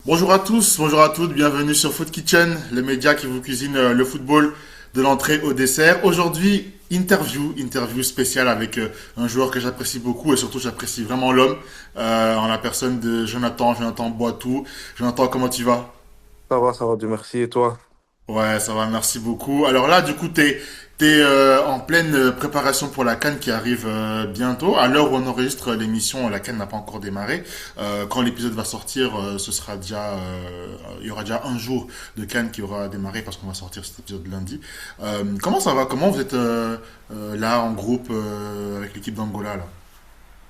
Bonjour à tous, bonjour à toutes, bienvenue sur Food Kitchen, le média qui vous cuisine le football de l'entrée au dessert. Aujourd'hui, interview spéciale avec un joueur que j'apprécie beaucoup et surtout j'apprécie vraiment l'homme, en la personne de Jonathan Boitou. Jonathan, comment tu vas? Ça va, Dieu merci. Et toi? Ouais, ça va, merci beaucoup. Alors là, du coup, t'es en pleine préparation pour la CAN qui arrive bientôt. À l'heure où on enregistre l'émission, la CAN n'a pas encore démarré. Quand l'épisode va sortir, ce sera déjà, il y aura déjà un jour de CAN qui aura démarré parce qu'on va sortir cet épisode lundi. Comment ça va? Comment vous êtes là en groupe avec l'équipe d'Angola là?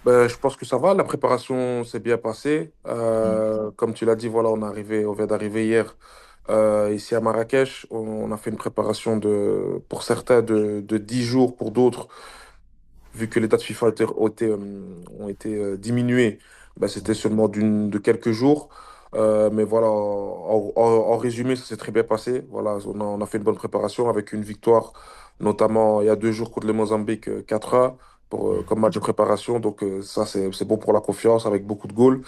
Ben, je pense que ça va. La préparation s'est bien passée. Comme tu l'as dit, voilà, on vient d'arriver hier ici à Marrakech. On a fait une préparation pour certains de 10 jours, pour d'autres, vu que les dates FIFA ont été diminuées, ben, c'était seulement de quelques jours. Mais voilà, en résumé, ça s'est très bien passé. Voilà, on a fait une bonne préparation avec une victoire, notamment il y a 2 jours contre le Mozambique, 4-1 comme match de préparation. Donc ça, c'est bon pour la confiance avec beaucoup de goals.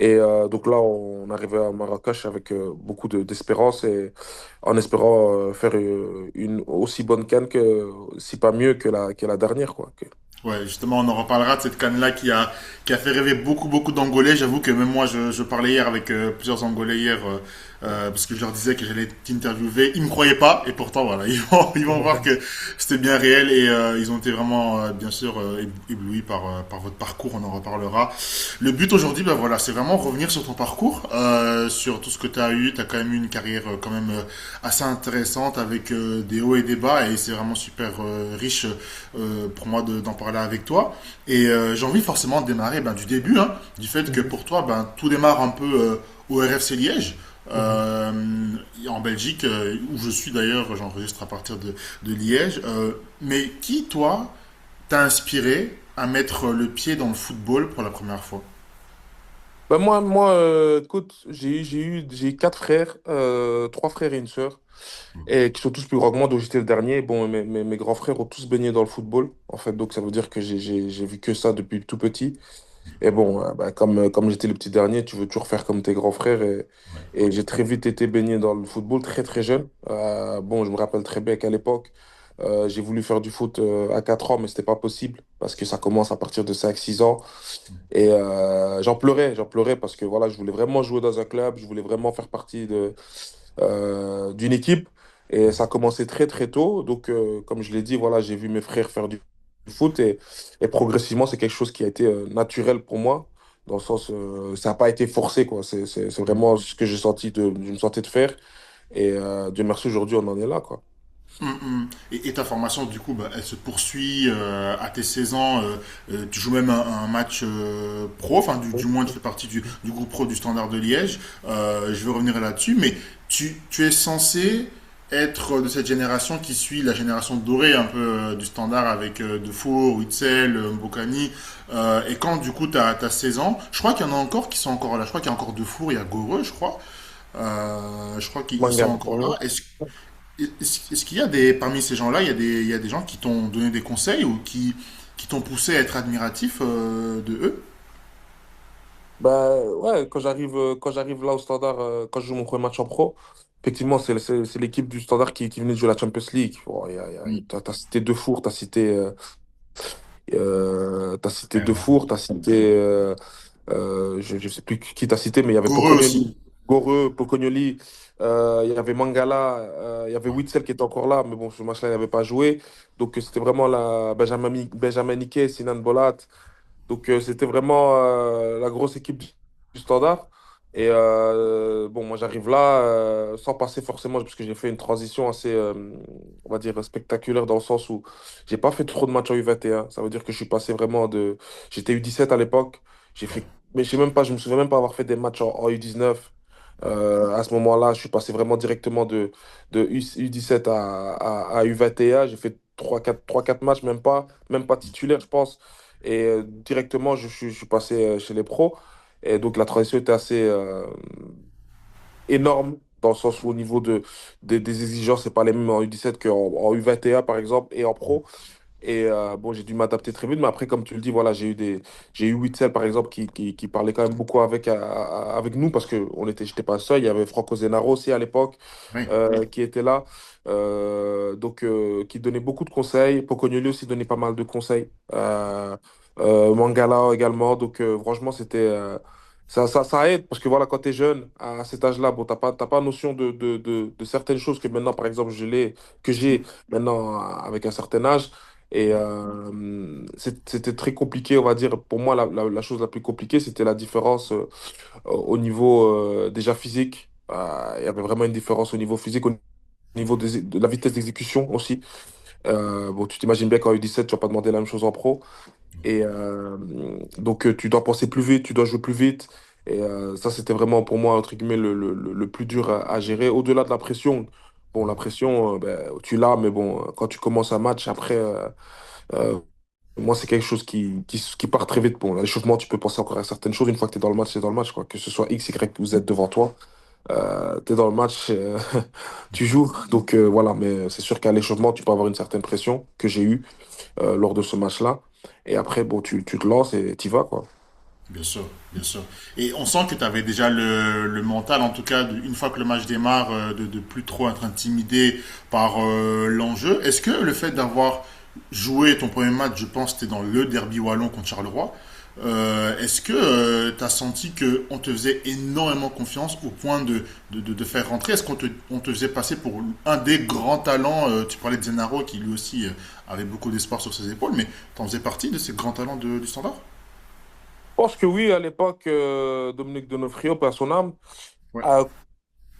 Et donc là, on arrivait à Marrakech avec beaucoup d'espérance et en espérant faire une aussi bonne CAN que, si pas mieux que la dernière, quoi. Ouais, justement, on en reparlera de cette canne-là qui a fait rêver beaucoup d'Angolais. J'avoue que même moi, je parlais hier avec plusieurs Angolais hier, parce que je leur disais que j'allais t'interviewer. Ils me croyaient pas, et pourtant, voilà, ils vont voir que c'était bien réel et ils ont été vraiment, bien sûr, éblouis par votre parcours. On en reparlera. Le but aujourd'hui, ben voilà, c'est vraiment revenir sur ton parcours, sur tout ce que tu as eu. Tu as quand même eu une carrière quand même assez intéressante avec des hauts et des bas, et c'est vraiment super riche pour moi d'en parler avec toi. Et j'ai envie forcément de démarrer du début, hein, du fait que Mhm. pour toi, tout démarre un peu au RFC Liège. Mhm. euh, En Belgique, où je suis d'ailleurs, j'enregistre à partir de Liège. Mais qui, toi, t'a inspiré à mettre le pied dans le football pour la première fois? Ben écoute, j'ai eu 4 frères, 3 frères et une sœur, et qui sont tous plus grands que moi, donc j'étais le dernier. Bon, mes grands frères ont tous baigné dans le football, en fait, donc ça veut dire que j'ai vu que ça depuis tout petit. Et bon, ben, comme j'étais le petit dernier, tu veux toujours faire comme tes grands frères, et j'ai très vite été baigné dans le football, très très jeune. Bon, je me rappelle très bien qu'à l'époque, j'ai voulu faire du foot à 4 ans, mais c'était pas possible, parce que ça commence à partir de 5 6 ans. Et j'en pleurais parce que voilà, je voulais vraiment jouer dans un club, je voulais vraiment faire partie d'une équipe. Et ça a commencé très très tôt. Donc, comme je l'ai dit, voilà, j'ai vu mes frères faire du foot et progressivement, c'est quelque chose qui a été naturel pour moi. Dans le sens, ça n'a pas été forcé, quoi. C'est vraiment ce que je me sentais de faire. Et Dieu merci, aujourd'hui, on en est là, quoi. Et ta formation, du coup, elle se poursuit à tes 16 ans. Tu joues même un match pro, enfin, du moins, tu fais partie du groupe pro du Standard de Liège. Je vais revenir là-dessus, mais tu es censé être de cette génération qui suit la génération dorée un peu du Standard avec Defour, Witzel, Mbokani. Et quand, du coup, tu as 16 ans, je crois qu'il y en a encore qui sont encore là. Je crois qu'il y a encore Defour, il y a Goreux, je crois. Je crois qu'ils sont Manga. encore là. Est-ce qu'il y a parmi ces gens-là, il y a des gens qui t'ont donné des conseils ou qui t'ont poussé à être admiratif de eux? Bah ouais, quand j'arrive là au Standard, quand je joue mon premier match en pro, effectivement, c'est l'équipe du Standard qui venait de jouer la Champions League. Bon, Mm. t'as cité Defour, t'as cité Ouais, Defour, t'as cité, je sais plus qui t'as cité, mais il y avait Goreux aussi. Pocognoli, Goreux, Pocognoli, il y avait Mangala, il y avait Witzel qui était encore là, mais bon, ce match-là, il n'avait pas joué. Donc c'était vraiment Benjamin Niquet, Sinan Bolat. Donc c'était vraiment la grosse équipe du Standard. Et bon, moi j'arrive là sans passer forcément, parce que j'ai fait une transition assez, on va dire, spectaculaire dans le sens où j'ai pas fait trop de matchs en U21. Ça veut dire que je suis passé vraiment de... J'étais U17 à l'époque. Mais je me souviens même pas avoir fait des matchs en U19. À ce moment-là, je suis passé vraiment directement de U17 à U21. J'ai fait trois quatre matchs, même pas titulaire, je pense. Et directement, je suis passé chez les pros. Et donc, la transition était assez énorme, dans le sens où au niveau des exigences, c'est pas les mêmes en U17 qu'en U21, par exemple, et en pro. Et bon, j'ai dû m'adapter très vite, mais après, comme tu le dis, voilà, j'ai eu Witzel, par exemple, qui parlait quand même beaucoup avec nous, parce que j'étais pas seul, il y avait Franco Zenaro aussi à l'époque, Oui, qui était là, donc qui donnait beaucoup de conseils. Pocognoli aussi donnait pas mal de conseils. Mangala également, donc franchement, ça aide, parce que voilà, quand tu es jeune, à cet âge-là, bon, t'as pas notion de certaines choses que maintenant, par exemple, que j'ai maintenant avec un certain âge. Et c'était très compliqué, on va dire. Pour moi, la chose la plus compliquée, c'était la différence au niveau déjà physique. Il y avait vraiment une différence au niveau physique, au niveau de la vitesse d'exécution aussi. Bon, tu t'imagines bien qu'en U17, tu vas pas demander la même chose en pro. Et donc, tu dois penser plus vite, tu dois jouer plus vite. Et ça, c'était vraiment pour moi, entre guillemets, le plus dur à gérer. Au-delà de la pression, bon, la pression, ben, tu l'as, mais bon, quand tu commences un match, après, euh, moi, c'est quelque chose qui part très vite. Bon, l'échauffement, tu peux penser encore à certaines choses. Une fois que tu es dans le match, c'est dans le match, quoi. Que ce soit X, Y ou Z devant toi, tu es dans le match, tu joues. Donc, voilà, mais c'est sûr qu'à l'échauffement, tu peux avoir une certaine pression que j'ai eue lors de ce match-là. Et après, bon, tu te lances et tu vas, quoi. bien sûr, bien sûr. Et on sent que tu avais déjà le mental, en tout cas, une fois que le match démarre, de plus trop être intimidé par l'enjeu. Est-ce que le fait d'avoir joué ton premier match, je pense, c'était dans le derby wallon contre Charleroi, est-ce que tu as senti qu'on te faisait énormément confiance au point de faire rentrer? Est-ce on te faisait passer pour un des grands talents? Tu parlais de Zenaro qui lui aussi avait beaucoup d'espoir sur ses épaules, mais tu en faisais partie de ces grands talents du Standard? Je pense que oui, à l'époque, Dominique Donofrio, paix à son âme, Ouais. euh,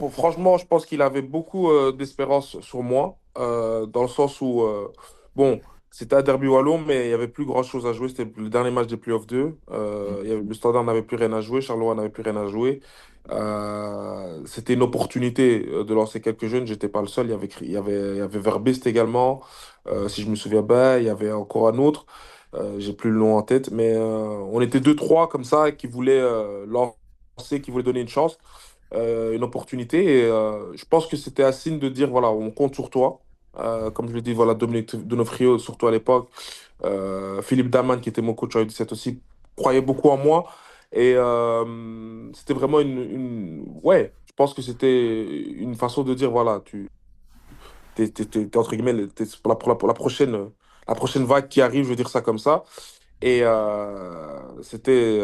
franchement, je pense qu'il avait beaucoup d'espérance sur moi, dans le sens où, bon, c'était un derby wallon, mais il y avait plus grand-chose à jouer. C'était le dernier match des playoffs 2. Le Standard n'avait plus rien à jouer, Charleroi n'avait plus rien à jouer. C'était une opportunité de lancer quelques jeunes. J'étais pas le seul. Il y avait Verbist également, si je me souviens bien. Il y avait encore un autre. J'ai plus le nom en tête, mais on était deux, trois comme ça qui voulaient lancer, qui voulaient donner une chance, une opportunité. Et je pense que c'était un signe de dire, voilà, on compte sur toi. Comme je l'ai dit, voilà, Dominique Donofrio, surtout à l'époque. Philippe Daman, qui était mon coach en U17 aussi, croyait beaucoup en moi. Et c'était vraiment Ouais, je pense que c'était une façon de dire, voilà, entre guillemets, pour pour la prochaine vague qui arrive, je veux dire ça comme ça. Et c'était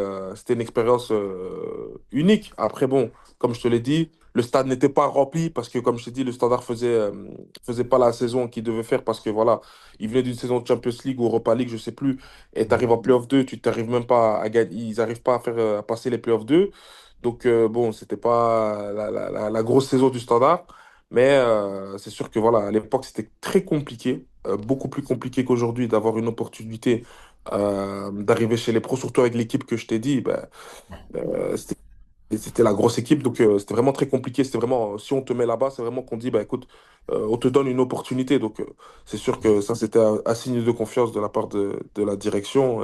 une expérience unique. Après, bon, comme je te l'ai dit, le stade n'était pas rempli parce que, comme je t'ai dit, le Standard faisait pas la saison qu'il devait faire parce que, voilà, il venait d'une saison de Champions League ou Europa League, je sais plus, et tu arrives en Playoff 2, tu t'arrives même pas à gagner, ils n'arrivent pas à passer les Playoff 2. Donc, bon, c'était pas la grosse saison du Standard, mais c'est sûr que, voilà, à l'époque, c'était très compliqué, beaucoup plus compliqué qu'aujourd'hui d'avoir une opportunité d'arriver chez les pros, surtout avec l'équipe que je t'ai dit, ben, c'était la grosse équipe, donc c'était vraiment très compliqué. C'était vraiment, si on te met là-bas, c'est vraiment qu'on dit, bah, écoute, on te donne une opportunité. Donc c'est sûr que ça, c'était un signe de confiance de la part de la direction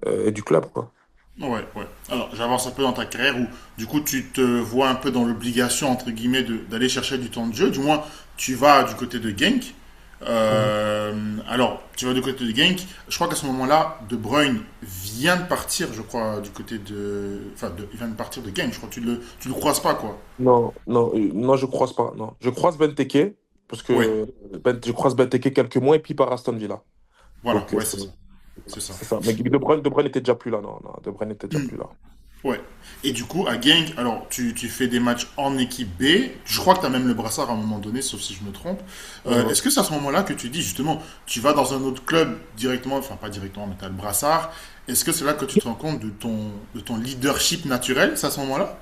et du club, quoi. Ouais, ouais. Alors, j'avance un peu dans ta carrière où, du coup, tu te vois un peu dans l'obligation, entre guillemets, d'aller chercher du temps de jeu. Du moins, tu vas du côté de Genk. Mhm. Alors, tu vas du côté de Genk. Je crois qu'à ce moment-là, De Bruyne vient de partir, je crois, du côté de... Enfin, il vient de partir de Genk, je crois. Tu le croises pas, quoi. Non, non, non, je croise pas. Non. Je croise Benteke, parce Ouais, que je croise Benteke quelques mois et puis par Aston Villa. voilà, Donc ouais, c'est ça. C'est ça. c'est ça. Mais De Bruyne était déjà plus là. Non, non, De Bruyne était déjà plus là. Ouais. Et du coup, à Genk, alors tu fais des matchs en équipe B. Je crois que tu as même le brassard à un moment donné, sauf si je me trompe. Mhm. Est-ce que c'est à ce moment-là que tu dis justement, tu vas dans un autre club directement, enfin pas directement, mais tu as le brassard. Est-ce que c'est là que tu te rends compte de ton leadership naturel, c'est à ce moment-là?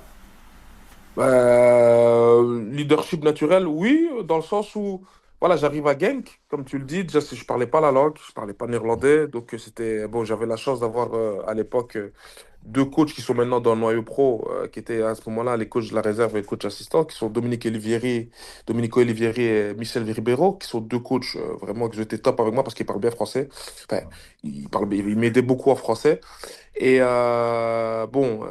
Leadership naturel, oui, dans le sens où voilà, j'arrive à Genk, comme tu le dis, déjà si je parlais pas la langue, je parlais pas néerlandais, donc c'était bon, j'avais la chance d'avoir à l'époque deux coachs qui sont maintenant dans le noyau pro, qui étaient à ce moment-là les coachs de la réserve et le coach assistant, qui sont Domenico Olivieri et Michel Ribeiro, qui sont deux coachs vraiment qui étaient top avec moi parce qu'ils parlent bien français. Enfin, ils m'aidaient beaucoup en français. Et bon,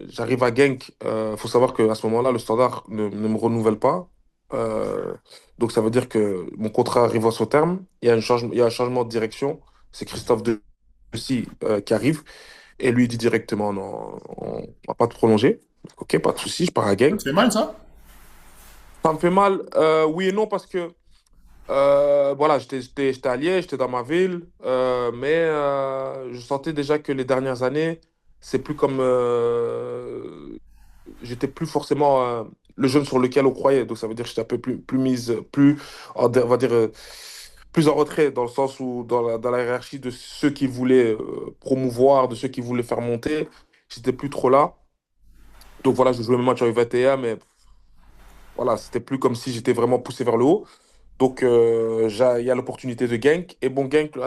j'arrive à Genk. Faut savoir qu'à ce moment-là, le Standard ne me renouvelle pas. Euh, donc ça veut dire que mon contrat arrive à son terme. Il y a un changement de direction. C'est Christophe Decy qui arrive et lui dit directement non, on va pas te prolonger. Donc, ok, pas de souci, je pars à Ça Genk. te fait mal, ça? Ça me fait mal, oui et non, parce que voilà, j'étais à Liège, j'étais dans ma ville, mais je sentais déjà que les dernières années, c'est plus comme j'étais plus forcément le jeune sur lequel on croyait. Donc ça veut dire que j'étais un peu plus mise, plus, on va dire, plus en retrait, dans le sens où dans la hiérarchie de ceux qui voulaient promouvoir, de ceux qui voulaient faire monter, j'étais plus trop là. Donc voilà, je jouais mes matchs en U21, mais voilà, c'était plus comme si j'étais vraiment poussé vers le haut. Donc, il y a l'opportunité de Genk. Et bon, Genk,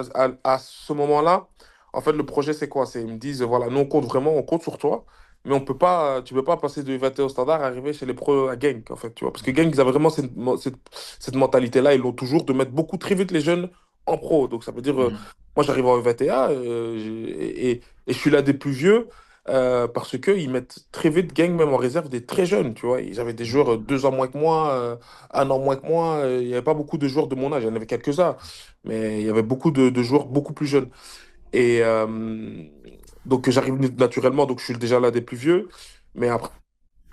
à ce moment-là, en fait, le projet, c'est quoi? Ils me disent, voilà, nous, on compte vraiment, on compte sur toi, mais on peut pas, tu peux pas passer de U21 au standard, arriver chez les pros à Genk, en fait, tu vois. Parce que Genk, ils avaient vraiment cette mentalité-là, ils l'ont toujours, de mettre beaucoup très vite les jeunes en pro. Donc, ça veut dire, Mhm. moi, j'arrive en U21, et je suis l'un des plus vieux. Parce qu'ils mettent très vite Genk même en réserve des très jeunes, tu vois. Ils avaient des joueurs 2 ans moins que moi, un an moins que moi. Il n'y avait pas beaucoup de joueurs de mon âge. Il y en avait quelques-uns. Mais il y avait beaucoup de joueurs beaucoup plus jeunes. Et donc, j'arrive naturellement. Donc, je suis déjà l'un des plus vieux. Mais après,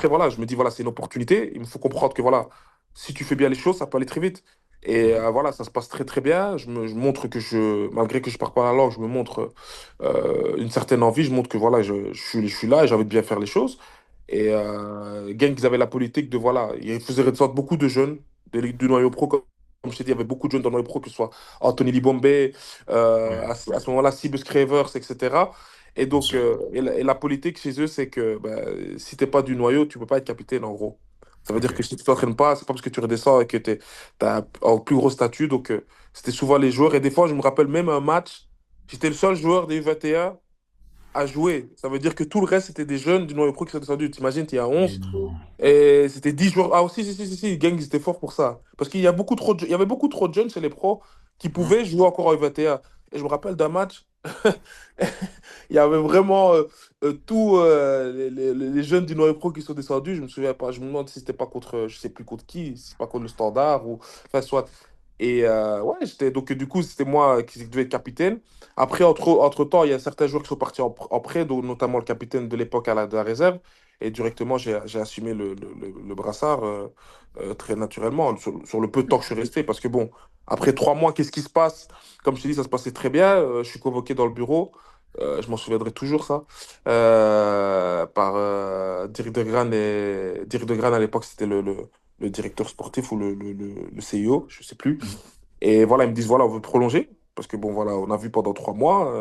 voilà, je me dis, voilà, c'est une opportunité. Il me faut comprendre que, voilà, si tu fais bien les choses, ça peut aller très vite. Et voilà, ça se passe très, très bien. Je montre que malgré que je parle pas la langue, je me montre une certaine envie. Je montre que, voilà, je suis là et j'ai envie de bien faire les choses. Et Genk, ils avaient la politique de, voilà, ils faisaient ressortir beaucoup de jeunes du noyau pro. Comme je t'ai dit, il y avait beaucoup de jeunes dans le noyau pro, que ce soit Anthony Libombe, Ouais, à ce moment-là, Cibus Cravers, etc. Et bien donc, sûr. la politique chez eux, c'est que bah, si t'es pas du noyau, tu peux pas être capitaine, en gros. Ça veut dire que Ok. si tu t'entraînes pas, c'est pas parce que tu redescends et que t'as un plus gros statut. Donc, c'était souvent les joueurs. Et des fois, je me rappelle même un match, j'étais le seul joueur des U21 à jouer. Ça veut dire que tout le reste, c'était des jeunes du noyau pro qui sont descendus. T'imagines, il y a Et 11 non. et c'était 10 joueurs. Ah, aussi, si, Gang, ils étaient forts pour ça. Parce qu'il y a beaucoup trop il y avait beaucoup trop de jeunes chez les pros qui Mhm. pouvaient jouer encore en U21. Et je me rappelle d'un match, il y avait vraiment tous les jeunes du noyau pro qui sont descendus. Je me souviens pas, je me demande si c'était pas contre, je sais plus contre qui, si c'est pas contre le Standard ou. Enfin, soit. Et ouais, donc du coup, c'était moi qui devais être capitaine. Après, entre-temps, il y a certains joueurs qui sont partis en prêt, dont notamment le capitaine de l'époque de la réserve. Et directement, j'ai assumé le brassard très naturellement, sur le peu de temps que je suis resté. Parce que bon, après 3 mois, qu'est-ce qui se passe? Comme je te dis, ça se passait très bien. Je suis convoqué dans le bureau. Je m'en souviendrai toujours, ça. Par Dirk de Graan. Et Dirk de Graan, à l'époque, c'était le directeur sportif ou le CIO, je sais plus. Mhm. Et voilà, ils me disent, voilà, on veut prolonger. Parce que bon, voilà, on a vu pendant 3 mois.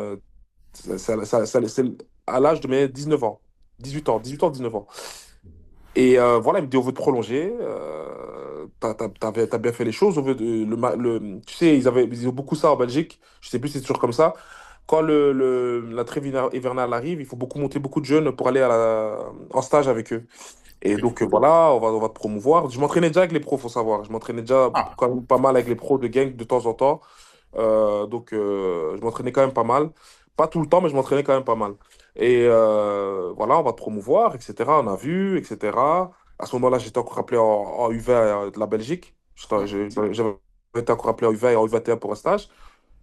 C'est à l'âge de mes 19 ans. 18 ans, 19 ans. Et voilà, il me dit, on veut te prolonger. T'as bien fait les choses. On veut tu sais, ils ont beaucoup ça en Belgique. Je sais plus si c'est toujours comme ça. Quand la trêve hivernale arrive, il faut monter beaucoup de jeunes pour aller en stage avec eux. Et Ok. donc voilà, on va te promouvoir. Je m'entraînais déjà avec les pros, faut savoir. Je m'entraînais déjà Ah, quand même pas mal avec les pros de gang de temps en temps. Donc, je m'entraînais quand même pas mal. Pas tout le temps, mais je m'entraînais quand même pas mal. Et voilà, on va te promouvoir, etc. On a vu, etc. À ce moment-là, j'étais encore appelé en U20 de la Belgique. J'avais été encore appelé en U20 et en U21 pour un stage.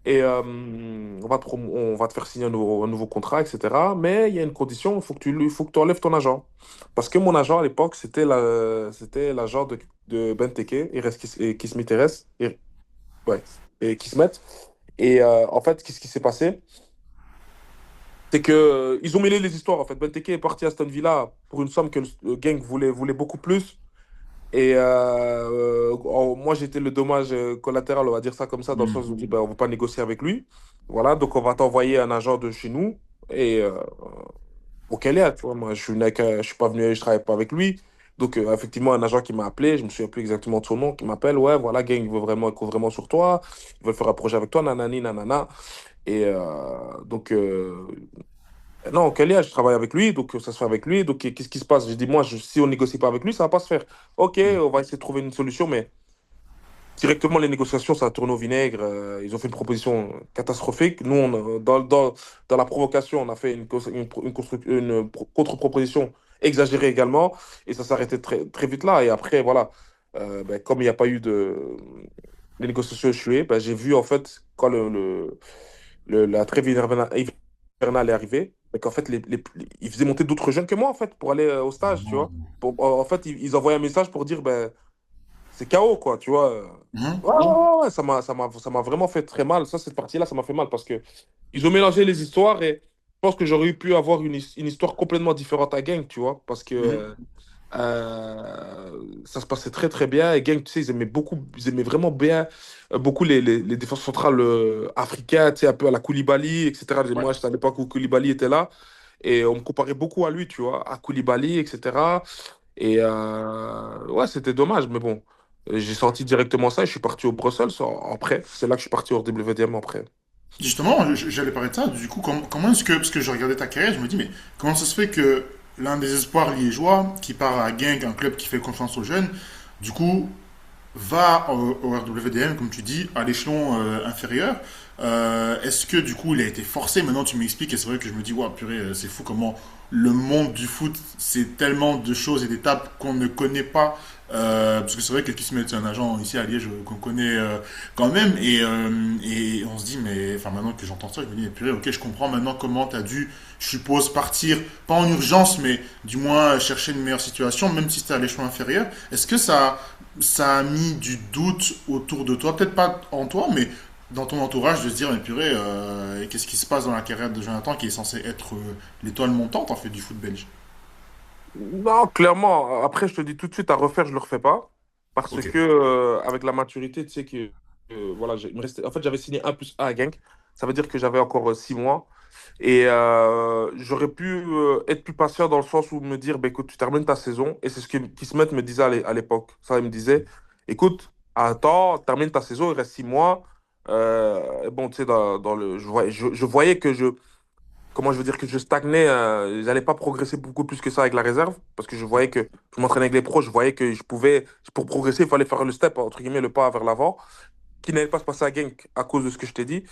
Et on va te faire signer un nouveau contrat, etc. Mais il y a une condition, il faut que tu enlèves ton agent. Parce que mon agent à l'époque, c'était l'agent de Benteke, et Kismet Teres, ouais, et Kismet. Et en fait, qu'est-ce qui s'est passé? C'est que ils ont mêlé les histoires. En fait, Benteke est parti à Aston Villa pour une somme que le gang voulait beaucoup plus. Et moi, j'étais le dommage collatéral, on va dire ça comme ça, dans le sens où on mhm. dit, ben, on ne veut pas négocier avec lui. Voilà, donc on va t'envoyer un agent de chez nous. Et auquel est, tu vois, moi, je suis pas venu, je travaille pas avec lui. Donc, effectivement, un agent qui m'a appelé, je me souviens plus exactement de son nom, qui m'appelle, ouais, voilà, gang, il compte vraiment sur toi, il veut faire un projet avec toi, nanani, nanana. Et donc, non, Kélia, je travaille avec lui, donc ça se fait avec lui. Donc, qu'est-ce qui se passe? J'ai dit, moi, si on négocie pas avec lui, ça va pas se faire. Ok, on va essayer de trouver une solution, mais directement, les négociations, ça a tourné au vinaigre. Ils ont fait une proposition catastrophique. Nous, dans la provocation, on a fait une contre-proposition exagérée également. Et ça s'arrêtait très, très vite là. Et après, voilà. comme il n'y a pas eu les négociations échouées, j'ai vu en fait quand la trêve hivernale est arrivée, qu'en fait ils faisaient monter d'autres jeunes que moi en fait pour aller au stage, tu vois. En fait, ils envoyaient un message pour dire c'est KO quoi, tu vois. Mhm. Ouais, ouais, ouais, ça m'a vraiment fait très mal. Ça, cette partie-là, ça m'a fait mal parce que ils ont mélangé les histoires et je pense que j'aurais pu avoir une histoire complètement différente à Genk, tu vois, parce que Mhm. ça se passait très très bien. Et Genk, tu sais, ils aimaient vraiment bien beaucoup les défenses centrales africaines, tu sais, un peu à la Koulibaly, etc. Ouais. Moi, j'étais à l'époque où Koulibaly était là et on me comparait beaucoup à lui, tu vois, à Koulibaly, etc. Et ouais, c'était dommage, mais bon, j'ai senti directement ça et je suis parti au Bruxelles en prêt. C'est là que je suis parti au WDM en prêt. Justement, j'allais parler de ça. Du coup, comment est-ce que, parce que je regardais ta carrière, je me dis, mais comment ça se fait que l'un des espoirs liégeois, qui part à Genk, un club qui fait confiance aux jeunes, du coup, va au RWDM, comme tu dis, à l'échelon inférieur. Est-ce que du coup il a été forcé? Maintenant tu m'expliques et c'est vrai que je me dis, ouais, purée, c'est fou comment le monde du foot, c'est tellement de choses et d'étapes qu'on ne connaît pas. Parce que c'est vrai que Kismet, c'est un agent ici à Liège qu'on connaît quand même. Et on se dit, mais enfin maintenant que j'entends ça, je me dis, mais purée, ok, je comprends maintenant comment tu as dû, je suppose, partir, pas en urgence, mais du moins chercher une meilleure situation, même si c'était à l'échelon inférieur. Est-ce que ça a mis du doute autour de toi, peut-être pas en toi, mais dans ton entourage, de se dire, mais purée, qu'est-ce qui se passe dans la carrière de Jonathan qui est censé être l'étoile montante en fait du foot belge? Non, clairement. Après, je te dis tout de suite, à refaire, je le refais pas. Parce Ok. que, avec la maturité, tu sais que, voilà, en fait, j'avais signé 1 + 1 à Genk. Ça veut dire que j'avais encore 6 mois. Et j'aurais pu être plus patient dans le sens où me dire, bah, écoute, tu termines ta saison. Et c'est ce que Kismet me disait à l'époque. Ça, il me disait, écoute, attends, termine ta saison, il reste 6 mois. Et bon, tu sais, je voyais que comment je veux dire que je stagnais, j'allais pas progresser beaucoup plus que ça avec la réserve, parce que je voyais que je m'entraînais avec les pros, je voyais que pour progresser, il fallait faire le step, entre guillemets, le pas vers l'avant, qui n'allait pas se passer à Genk à cause de ce que je t'ai dit.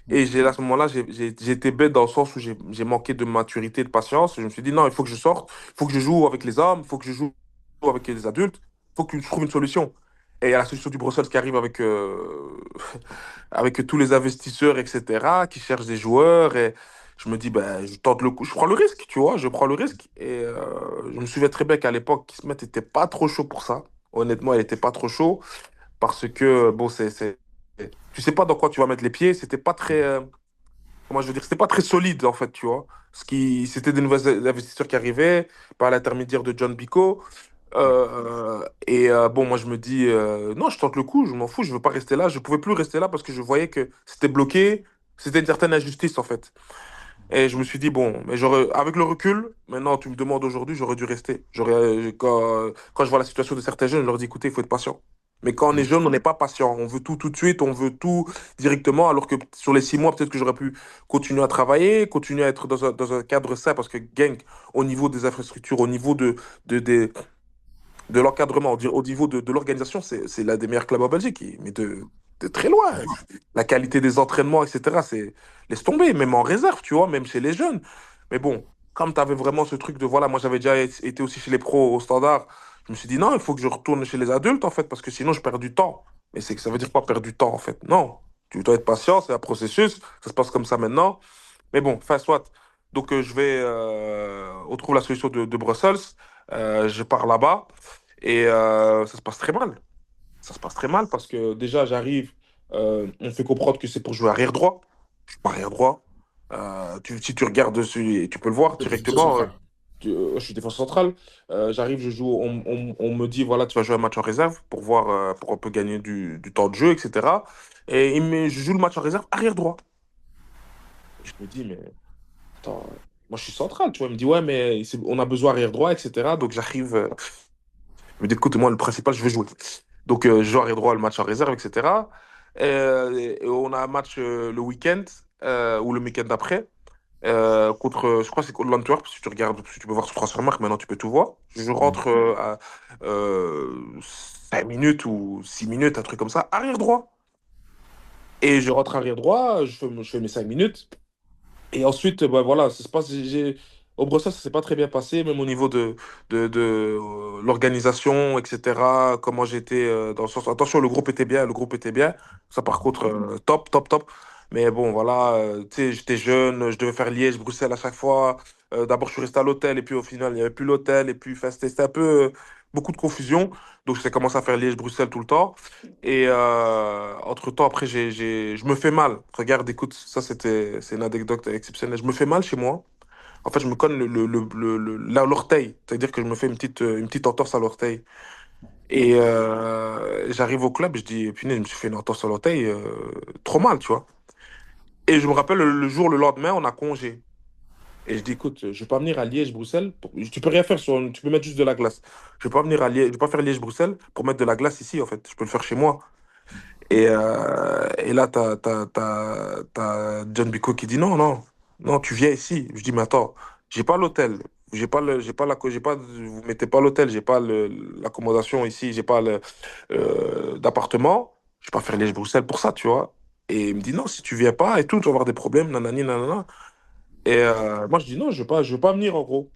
Et à ce moment-là, j'ai été bête dans le sens où j'ai manqué de maturité, de patience. Je me suis dit, non, il faut que je sorte, il faut que je joue avec les hommes, il faut que je joue avec les adultes, il faut que je trouve une solution. Et il y a la solution du Bruxelles qui arrive avec tous les investisseurs, etc., qui cherchent des joueurs. Et je me dis, ben, je tente le coup, je prends le risque, tu vois, je prends le risque. Et je me souviens très bien qu'à l'époque, Kismet n'était pas trop chaud pour ça. Honnêtement, il n'était pas trop chaud parce que, bon, tu sais pas dans quoi tu vas mettre les pieds. C'était pas très, comment je veux dire, c'était pas très solide, en fait, tu vois. C'était des nouveaux investisseurs qui arrivaient par l'intermédiaire de John Bico. Bon, moi je me dis, non, je tente le coup, je m'en fous, je veux pas rester là. Je pouvais plus rester là parce que je voyais que c'était bloqué, c'était une certaine injustice en fait. Et je me suis dit, bon, mais avec le recul, maintenant tu me demandes aujourd'hui, j'aurais dû rester. Quand je vois la situation de certains jeunes, je leur dis, écoutez, il faut être patient. Mais quand on est jeune, on n'est pas patient. On veut tout tout de suite, on veut tout directement, alors que sur les 6 mois, peut-être que j'aurais pu continuer à travailler, continuer à être dans un cadre sain, parce que Genk, au niveau des infrastructures, au niveau de l'encadrement, au niveau de l'organisation, c'est l'un des meilleurs clubs en Belgique, mais de très loin. La qualité des entraînements, etc., laisse tomber, même en réserve, tu vois, même chez les jeunes. Mais bon, comme tu avais vraiment ce truc de, voilà, moi j'avais déjà été aussi chez les pros au standard, je me suis dit, non, il faut que je retourne chez les adultes, en fait, parce que sinon je perds du temps. Mais c'est que ça veut dire pas perdre du temps, en fait. Non, tu dois être patient, c'est un processus, ça se passe comme ça maintenant. Mais bon, enfin, soit. Donc, on trouve la solution de Bruxelles. Je pars là-bas et ça se passe très mal. Ça se passe très mal parce que déjà, j'arrive, on me fait comprendre que c'est pour jouer arrière droit. Je suis pas arrière droit. Si tu regardes dessus, tu peux le voir Défenseur directement. central. Je suis défense central. J'arrive, je joue. On me dit, voilà, tu vas jouer un match en réserve pour un peu gagner du temps de jeu, etc. Et je joue le match en réserve arrière droit. Je me dis, mais attends, moi je suis central, tu vois. Il me dit, ouais, mais on a besoin arrière droit, etc. Donc j'arrive, je me dis, écoute, moi le principal, je vais jouer. Donc je joue arrière droit le match en réserve, etc. Et on a un match le week-end, ou le week-end d'après, je crois que c'est contre l'Antwerp, si tu regardes, si tu peux voir sur Transfermarkt, maintenant tu peux tout voir. Je rentre à 5 minutes ou 6 minutes, un truc comme ça, arrière droit. Et je rentre arrière droit, je fais mes 5 minutes. Et ensuite, bah, voilà, ça se passe. au Bruxelles, ça s'est pas très bien passé, même au niveau de l'organisation, etc. Comment j'étais dans le sens. Attention, le groupe était bien. Ça, par contre, top, top, top. Mais bon, voilà, tu sais, j'étais jeune, je devais faire Liège, Bruxelles à chaque fois. D'abord, je suis resté à l'hôtel, et puis au final, il n'y avait plus l'hôtel, et puis enfin, c'était un peu beaucoup de confusion. Donc, j'ai commencé à faire Liège, Bruxelles tout le temps. Et entre-temps, après, je me fais mal. Regarde, écoute, c'est une anecdote exceptionnelle. Je me fais mal chez moi. En fait, je me cogne l'orteil. C'est-à-dire que je me fais une petite entorse à l'orteil. Et j'arrive au club, je dis, punaise, je me suis fait une entorse à l'orteil, trop mal, tu vois. Et je me rappelle le jour, le lendemain, on a congé. Et je dis, écoute, je vais pas venir à Liège-Bruxelles. Tu peux rien faire, tu peux mettre juste de la glace. Je vais pas venir à Liège, je vais pas faire Liège-Bruxelles pour mettre de la glace ici, en fait. Je peux le faire chez moi. Et là, t'as John Bico qui dit non, non, non, tu viens ici. Je dis, mais attends, j'ai pas l'hôtel. J'ai pas vous mettez pas l'hôtel, j'ai pas l'accommodation ici, j'ai pas d'appartement. Je vais pas faire Liège-Bruxelles pour ça, tu vois. Et il me dit, non, si tu viens pas et tout, tu vas avoir des problèmes, nanani, nanana. Et moi, je dis, non, je veux pas venir, en gros.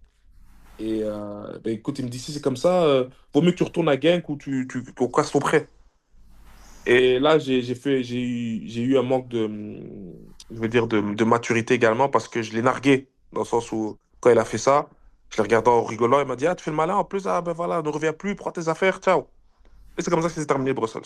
Et ben, écoute, il me dit, si c'est comme ça, vaut mieux que tu retournes à Genk ou qu'on casse ton prêt. Et là, j'ai eu un manque je veux dire, de maturité également parce que je l'ai nargué, dans le sens où, quand il a fait ça, je l'ai regardé en rigolant, il m'a dit, ah, tu fais le malin, en plus, ah, ben voilà, ne reviens plus, prends tes affaires, ciao. Et c'est comme ça que c'est terminé, Brussels.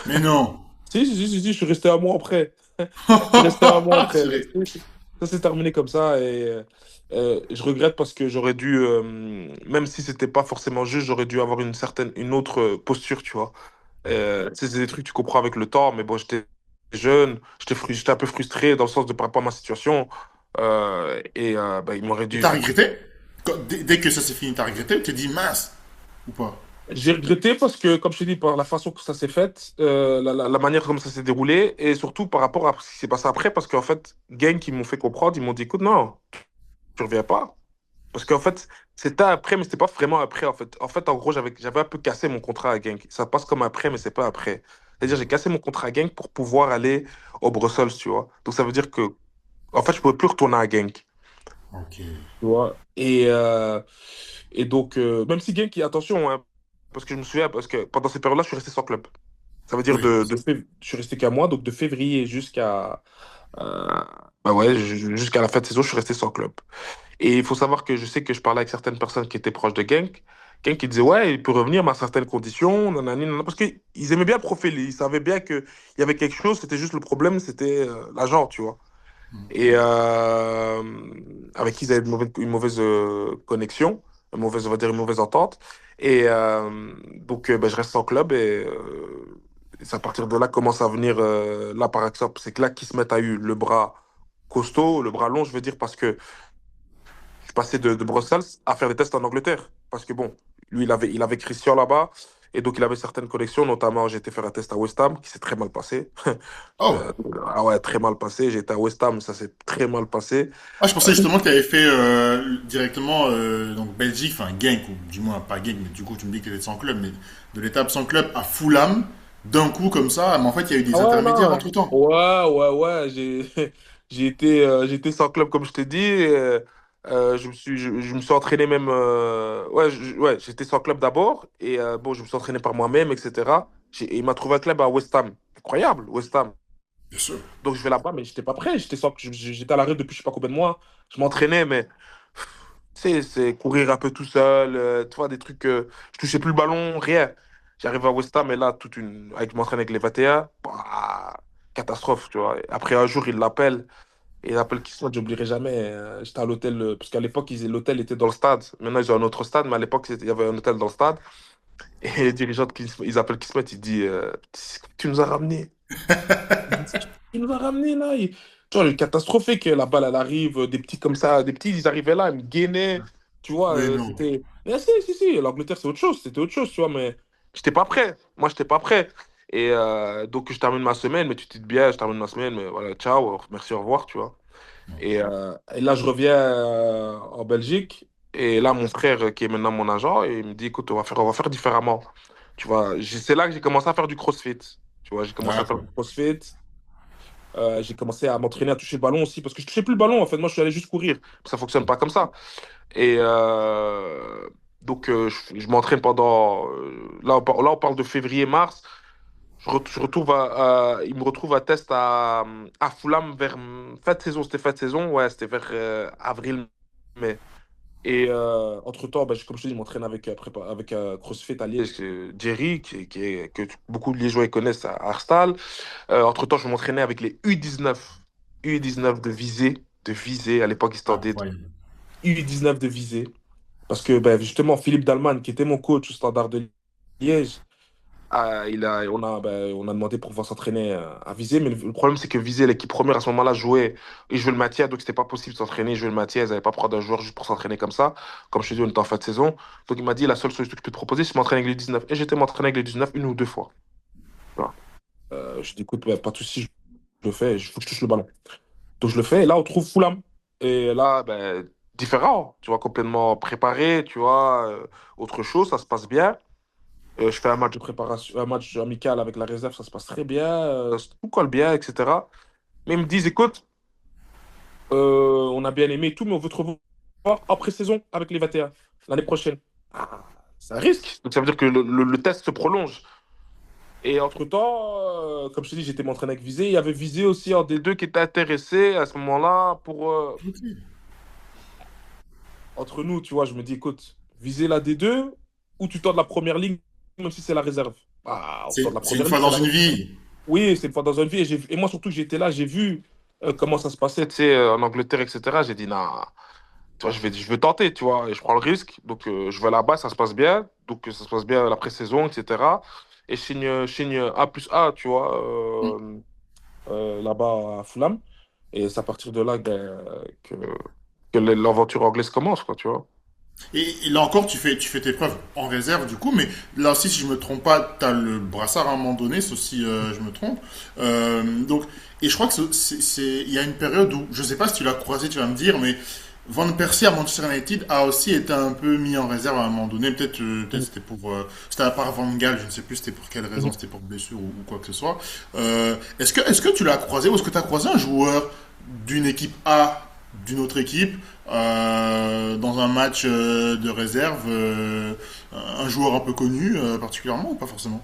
Mais non. Si, je suis resté un mois après. Je suis resté un mois après. C'est- Ça s'est terminé comme ça et je regrette parce que j'aurais dû, même si c'était pas forcément juste, j'aurais dû avoir une autre posture, tu vois. C'est des trucs que tu comprends avec le temps, mais bon, j'étais jeune, j'étais un peu frustré dans le sens de par rapport à ma situation. Bah, il m'aurait Et dû. t'as regretté? Dès que ça s'est fini, t'as regretté ou t'es dit mince? Ou pas? J'ai regretté parce que, comme je t'ai dit, par la façon que ça s'est fait, la manière comme ça s'est déroulé, et surtout par rapport à ce qui s'est passé après, parce qu'en fait, Gang, qui m'ont fait comprendre, ils m'ont dit, écoute, non, tu reviens pas. Parce qu'en fait, c'était après, mais c'était pas vraiment après, en fait. En fait, en gros, j'avais un peu cassé mon contrat à Genk. Ça passe comme après, mais c'est pas après. C'est-à-dire, j'ai cassé mon contrat à Genk pour pouvoir aller au Brussels, tu vois. Donc, ça veut dire que, en fait, je pouvais plus retourner à Genk. Ok. Tu vois. Et donc, même si Genk, attention, hein, parce que je me souviens, parce que pendant ces périodes-là, je suis resté sans club. Ça veut dire Oui. je suis resté qu'un mois, donc de février euh, bah ouais, jusqu'à la fin de saison, je suis resté sans club. Et il faut savoir que je sais que je parlais avec certaines personnes qui étaient proches de Genk. Genk qui disait, ouais, il peut revenir, mais à certaines conditions, nanani, nanana, parce qu'ils aimaient bien le profil. Ils savaient bien qu'il y avait quelque chose, c'était juste le problème, c'était l'agent, tu vois. Et avec qui ils avaient une mauvaise connexion, on va dire une mauvaise entente. Et donc, bah, je reste en club et c'est à partir de là que commence à venir, là, par exemple, c'est que là qu'ils se mettent à eu le bras costaud, le bras long, je veux dire, parce que je suis passé de Bruxelles à faire des tests en Angleterre. Parce que bon, lui, il avait Christian là-bas. Et donc, il avait certaines connexions. Notamment, j'ai été faire un test à West Ham qui s'est très mal passé. Euh, Oh. ah ouais, très mal passé. J'ai été à West Ham, ça s'est très mal passé. Ah, je pensais justement que tu avais fait directement donc Belgique, enfin Genk, ou du moins pas Genk, mais du coup tu me dis que tu étais sans club, mais de l'étape sans club à Fulham, d'un coup comme ça, mais en fait il y a eu Ah des ouais, intermédiaires non. entre-temps. Ouais. J'ai été sans club, comme je t'ai dit. Je me suis entraîné même. Ouais, j'étais sans club d'abord. Et bon, je me suis entraîné par moi-même, etc. Il m'a trouvé un club à West Ham. Incroyable, West Ham. Bien sûr. Donc je vais là-bas, mais j'étais pas prêt. J'étais à l'arrêt depuis je sais pas combien de mois. Je m'entraînais, mais tu sais, c'est courir un peu tout seul. Tu vois, des trucs. Je touchais plus le ballon, rien. J'arrive à West Ham et là, avec m'entraîner avec les 21. Bah, catastrophe, tu vois. Après un jour, il l'appelle. Et l'appel qui sonne, j'oublierai jamais. J'étais à l'hôtel, parce qu'à l'époque, l'hôtel était dans le stade. Maintenant, ils ont un autre stade, mais à l'époque, il y avait un hôtel dans le stade. Et les dirigeants, ils appellent Kismet, ils disent tu nous as ramenés. Il nous a ramené là. Tu vois, le catastrophique, la balle, elle arrive, des petits comme ça, des petits, ils arrivaient là, ils me gainaient. Tu vois, Mais non. c'était. Mais si, l'Angleterre, c'est autre chose, c'était autre chose, tu vois, mais j'étais pas prêt. Moi, j'étais pas prêt. Et donc, je termine ma semaine, mais tu te dis bien, je termine ma semaine, mais voilà, ciao, merci, au revoir, tu vois. Et là, je reviens en Belgique, et là, mon frère, qui est maintenant mon agent, il me dit, écoute, on va faire différemment. Tu vois, c'est là que j'ai commencé à faire du CrossFit. Tu vois, j'ai commencé à faire D'accord. du CrossFit. J'ai commencé à m'entraîner à toucher le ballon aussi parce que je touchais plus le ballon. En fait, moi, je suis allé juste courir. Ça fonctionne pas comme ça. Et donc, je m'entraîne pendant. Là, on parle de février-mars. Je retrouve il me retrouve à test à Fulham vers fin de saison. C'était fin de saison, ouais, c'était vers avril-mai. Et entre-temps, bah, comme je te dis, je m'entraîne avec CrossFit à Liège, Jerry, que beaucoup de Liégeois ils connaissent à Arstal. Entre-temps, je m'entraînais avec les U19 de Visé. À l'époque, ils étaient en D2. Incroyable. U19 de Visé. Parce que ben, justement, Philippe Dalman, qui était mon coach au Standard de Liège, on a demandé pour pouvoir s'entraîner à Visé. Mais le problème, c'est que Visé, l'équipe première, à ce moment-là, ils jouaient le maintien. Donc, c'était pas possible de s'entraîner, jouer le maintien. Ils n'avaient pas prendre un joueur juste pour s'entraîner comme ça. Comme je te dis, on était en fin de saison. Donc, il m'a dit, la seule solution que je peux te proposer, c'est de m'entraîner avec les 19. Et j'étais m'entraîner avec les 19 une ou deux fois. Voilà. Je dis, écoute, ben, pas de souci, je le fais. Il faut que je touche le ballon. Donc je le fais et là on trouve Fulham. Et là, ben, différent, tu vois, complètement préparé, tu vois, autre chose, ça se passe bien. Je fais un match de préparation, un match amical avec la réserve, ça se passe très bien, tout colle bien, etc. Mais ils me disent, écoute, on a bien aimé et tout, mais on veut te revoir après saison avec les 21, l'année prochaine. Ah, c'est un risque. Donc ça veut dire que le test se prolonge. Et entre-temps, comme je te dis, j'étais m'entraîner avec Visé. Il y avait Visé aussi en D2 qui était intéressé à ce moment-là pour, Ok. entre nous, tu vois, je me dis, écoute, viser la D2 ou tu tentes la première ligne, même si c'est la réserve. Ah, on tente la C'est une première ligne, fois c'est dans la une réserve. vie. Oui, c'est une fois dans une vie. Et moi, surtout, j'étais là, j'ai vu comment ça se passait, tu sais, en Angleterre, etc. J'ai dit, non, tu vois, je vais tenter, tu vois, et je prends le risque. Donc, je vais là-bas, ça se passe bien. Donc, ça se passe bien la pré-saison, etc. Et je signe A+A, tu vois, là-bas à Fulham. Et c'est à partir de là que l'aventure anglaise commence, quoi, tu vois. Et là encore, tu fais tes preuves en réserve du coup, mais là aussi, si je me trompe pas, tu as le brassard à un moment donné, sauf si je me trompe. Donc, et je crois que il y a une période où, je sais pas si tu l'as croisé, tu vas me dire, mais Van Persie à Manchester United a aussi été un peu mis en réserve à un moment donné. Peut-être c'était pour, c'était à part Van Gaal, je ne sais plus c'était pour quelle raison, Mhm. c'était pour blessure ou quoi que ce soit. Est-ce que tu l'as croisé ou est-ce que tu as croisé un joueur d'une équipe A, d'une autre équipe? Dans un match de réserve, un joueur un peu connu particulièrement ou pas forcément?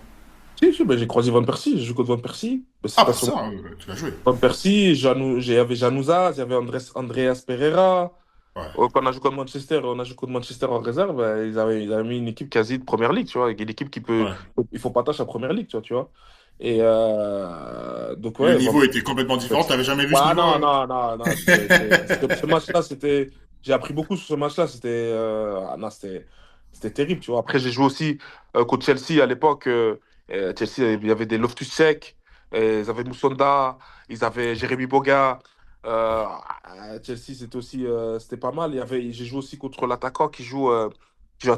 Si, si, ben, j'ai croisé Van Persie, j'ai joué contre Van Persie. Ben, Ah c'était à bah son... ça, tu l'as joué. Van Persie, j'avais Januzaj, il y avait Andreas Pereira. Ouais. Quand on a joué contre Manchester, on a joué contre Manchester en réserve, ben, ils avaient mis une équipe quasi de première ligue, tu vois, une équipe qui peut, Ouais. il faut pas tâche à première ligue, tu vois. Et donc, Le ouais, Van niveau était complètement différent. T'avais jamais vu ce Ouais, niveau non, non, non, non, ce match-là, c'était. J'ai appris beaucoup sur ce match-là. Non, c'était terrible, tu vois. Après, j'ai joué aussi contre Chelsea à l'époque. Chelsea, il y avait des Loftus-Cheek, ils avaient Moussonda, ils avaient Jérémy Boga. Chelsea, c'était pas mal. J'ai joué aussi contre l'attaquant qui joue à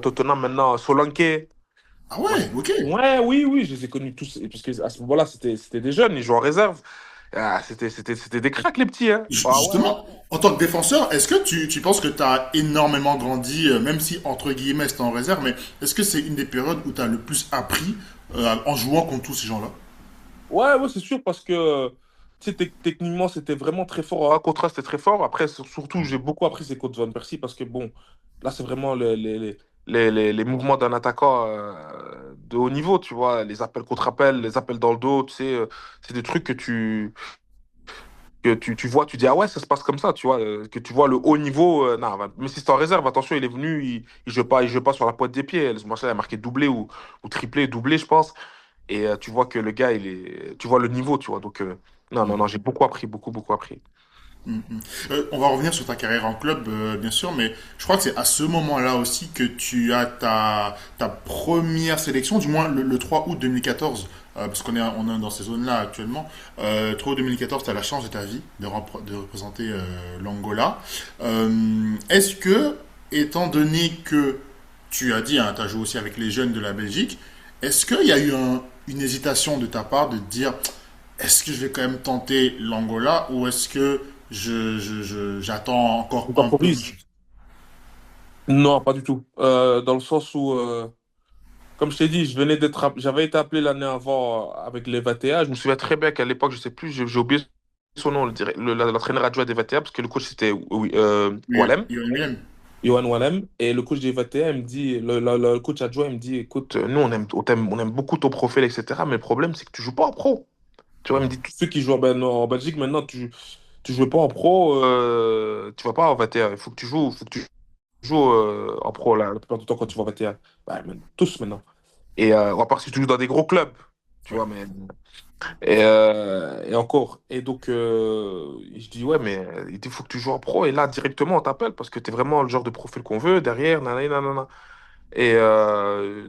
Tottenham maintenant, Solanke. Ah Moi, ouais, ok. ouais, oui, oui, je les ai connus tous. Parce que à ce moment-là, c'était des jeunes, ils jouaient en réserve. Ah, c'était des cracks, les petits, hein. Ah ouais. Justement, en tant que défenseur, est-ce que tu penses que tu as énormément grandi, même si entre guillemets c'était en réserve, mais est-ce que c'est une des périodes où tu as le plus appris en jouant contre tous ces gens-là? Ouais, ouais, c'est sûr, parce que tu sais, techniquement, c'était vraiment très fort. À contraste, c'était très fort. Après, surtout, j'ai beaucoup appris ces côtes Van Persie parce que, bon, là, c'est vraiment les mouvements d'un attaquant de haut niveau, tu vois. Les appels contre-appels, les appels dans le dos, tu sais, c'est des trucs que tu vois, tu dis, ah ouais, ça se passe comme ça, tu vois, que tu vois le haut niveau. Non, mais si c'est en réserve, attention, il est venu, il joue pas sur la pointe des pieds. Ce match-là, il a marqué doublé ou triplé, doublé, je pense. Et tu vois que le gars, tu vois le niveau, tu vois. Donc, non, non, non, j'ai beaucoup appris, beaucoup, beaucoup appris. Mm, mm. On va revenir sur ta carrière en club, bien sûr, mais je crois que c'est à ce moment-là aussi que tu as ta première sélection, du moins le 3 août 2014, parce on est dans ces zones-là actuellement. 3 août 2014, tu as la chance de ta vie de représenter l'Angola. Est-ce que, étant donné que tu as dit, hein, tu as joué aussi avec les jeunes de la Belgique, est-ce qu'il y a eu une hésitation de ta part de te dire est-ce que je vais quand même tenter l'Angola ou est-ce que j'attends encore On un peu temporise? Non, pas du tout. Dans le sens où, comme je t'ai dit, j'avais été appelé l'année avant avec les 21. Je me souviens très bien qu'à l'époque, je sais plus, j'ai oublié son nom, l'entraîneur adjoint des 21, parce que le coach c'était Oui, Walem. William. Johan Wallem, et le coach des 21, il me dit, le coach adjoint, il me dit, écoute, nous, on aime beaucoup ton profil, etc. Mais le problème, c'est que tu joues pas en pro. Tu vois, il me dit, tous ceux qui jouent en Belgique, maintenant, tu joues pas en pro, tu vas pas en 21. Il faut que tu joues en pro, là, la plupart du temps, quand tu vas en 21. Bah, tous, maintenant. Et à part si tu joues dans des gros clubs, tu Ouais. vois, mais et encore. Et donc, je dis, ouais, mais il faut que tu joues en pro. Et là, directement, on t'appelle parce que tu es vraiment le genre de profil qu'on veut derrière. Nanana, nanana. Et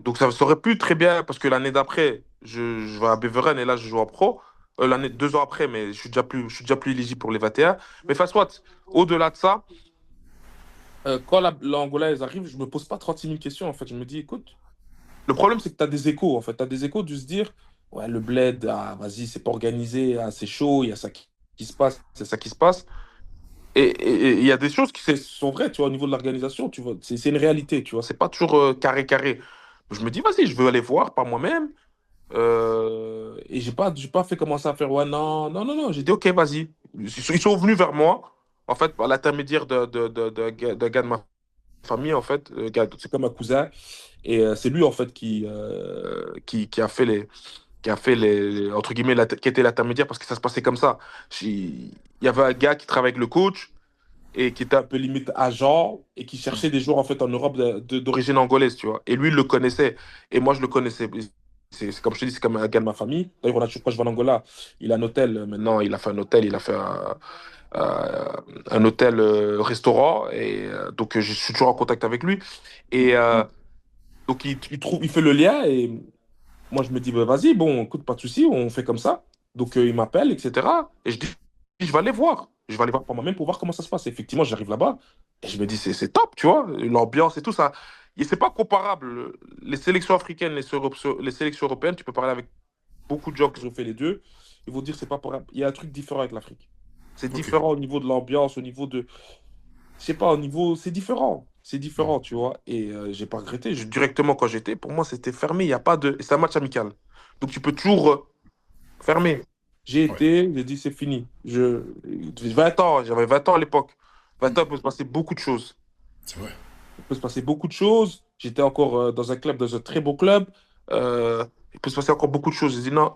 donc, ça aurait pu très bien, parce que l'année d'après, je vais à Beveren et là, je joue en pro. L'année, 2 ans après, mais je suis déjà plus éligible pour les 21. Mais face soit, au-delà de ça, quand l'Angola, ils arrivent, je me pose pas 36 000 questions. En fait, je me dis, écoute, le problème, c'est que tu as des échos, en fait. Tu as des échos de se dire, ouais, le bled, ah, vas-y, c'est pas organisé, ah, c'est chaud, il y a ça qui se passe, c'est ça qui se passe. Et il y a des choses qui sont vraies, tu vois, au niveau de l'organisation, tu vois. C'est une réalité, tu vois. C'est pas toujours carré, carré. Je me dis, vas-y, je veux aller voir par moi-même. Et j'ai pas fait commencer à faire, ouais, non, non, non, non. J'ai dit, ok, vas-y. Ils sont venus vers moi, en fait, par l'intermédiaire d'un gars de ma famille, en fait. C'est comme un cousin. Et c'est lui, en fait, qui a fait entre guillemets, qui était l'intermédiaire parce que ça se passait comme ça. Il y avait un gars qui travaillait avec le coach et qui était un peu limite agent et qui cherchait des joueurs, en fait, en Europe d'origine angolaise, tu vois. Et lui, il le connaissait. Et moi, je le connaissais. C'est comme je te dis, c'est comme un gars de ma famille. D'ailleurs, quand je vais en Angola, il a un hôtel. Maintenant, il a fait un hôtel, il a fait un hôtel restaurant. Et donc, je suis toujours en contact avec lui. Et donc, il fait le lien. Et moi, je me dis, bah, vas-y, bon, écoute, pas de souci, on fait comme ça. Donc, il m'appelle, etc. Et je dis, je vais aller voir. Je vais aller voir par moi-même pour voir comment ça se passe. Effectivement, j'arrive là-bas et je me dis, c'est top, tu vois, l'ambiance et tout ça. Et c'est pas comparable. Les sélections africaines, les sélections européennes, tu peux parler avec beaucoup de gens qui ont fait les deux. Ils vont dire, c'est pas comparable. Il y a un truc différent avec l'Afrique. C'est Ok. différent au niveau de l'ambiance, au niveau de, je sais pas, au niveau, c'est différent. C'est Ouais. différent, tu vois. Et j'ai pas regretté. Directement, quand j'étais, pour moi, c'était fermé. Il y a pas de. C'est un match amical. Donc, tu peux toujours fermer. J'ai Ouais. été, j'ai dit, c'est fini. 20 ans, j'avais 20 ans à l'époque. 20 ans, il peut se passer beaucoup de choses. C'est vrai. Il peut se passer beaucoup de choses. J'étais encore dans un club, dans un très beau club. Il peut se passer encore beaucoup de choses. J'ai dit, non,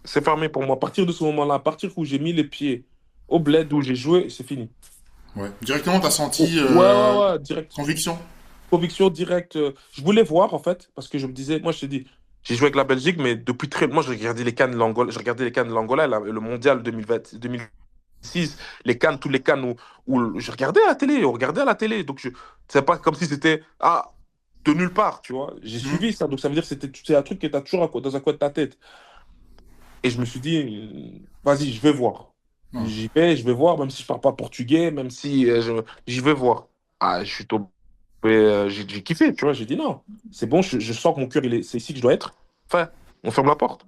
c'est fermé pour moi. À partir de ce moment-là, à partir où j'ai mis les pieds au bled où j'ai joué, c'est fini. Ouais. Directement, t'as senti Oh, ouais, ouais, ouais, direct. conviction. Conviction directe. Je voulais voir, en fait, parce que je me disais, moi, je te dis, j'ai joué avec la Belgique, mais depuis très. Moi, je regardais les CAN de l'Angola, je regardais les CAN de l'Angola, le mondial 2020, 2006, les CAN, tous les CAN où je regardais à la télé, on regardait à la télé. Donc, c'est pas comme si c'était, ah, de nulle part, tu vois. J'ai Mhm. suivi ça, donc ça veut dire que c'est un truc qui est toujours dans un coin de ta tête. Et je me suis dit, vas-y, je vais voir. Ouais. J'y vais, je vais voir, même si je parle pas portugais, même si j'y vais voir. Ah, je suis tombé, j'ai kiffé, tu vois. J'ai dit non, c'est bon, je sens que mon cœur, c'est ici que je dois être. Enfin, on ferme la porte.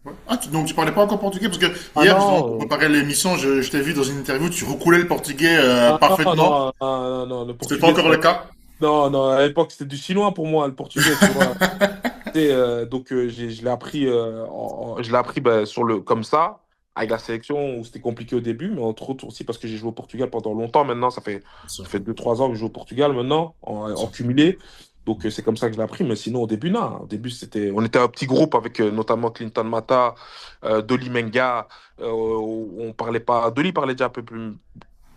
Ouais. Ah, donc tu parlais pas encore portugais parce que Ah hier, justement, pour non, préparer l'émission, je t'ai vu dans une interview, tu recoulais le portugais ah non, parfaitement. non, non, non, le C'était pas portugais, encore le cas. non, non, à l'époque, c'était du chinois pour moi, le portugais, tu vois. Et, donc, je l'ai appris, je l'ai appris ben, comme ça, avec la sélection, où c'était compliqué au début, mais entre autres aussi parce que j'ai joué au Portugal pendant longtemps. Maintenant, Bien sûr. ça fait 2 3 ans que je joue au Portugal maintenant, Bien en sûr. cumulé. Donc, c'est comme ça que je l'ai appris. Mais sinon, au début, non. Au début, on était un petit groupe avec notamment Clinton Mata, Dolly Menga. Où on parlait pas. Dolly parlait déjà un peu plus,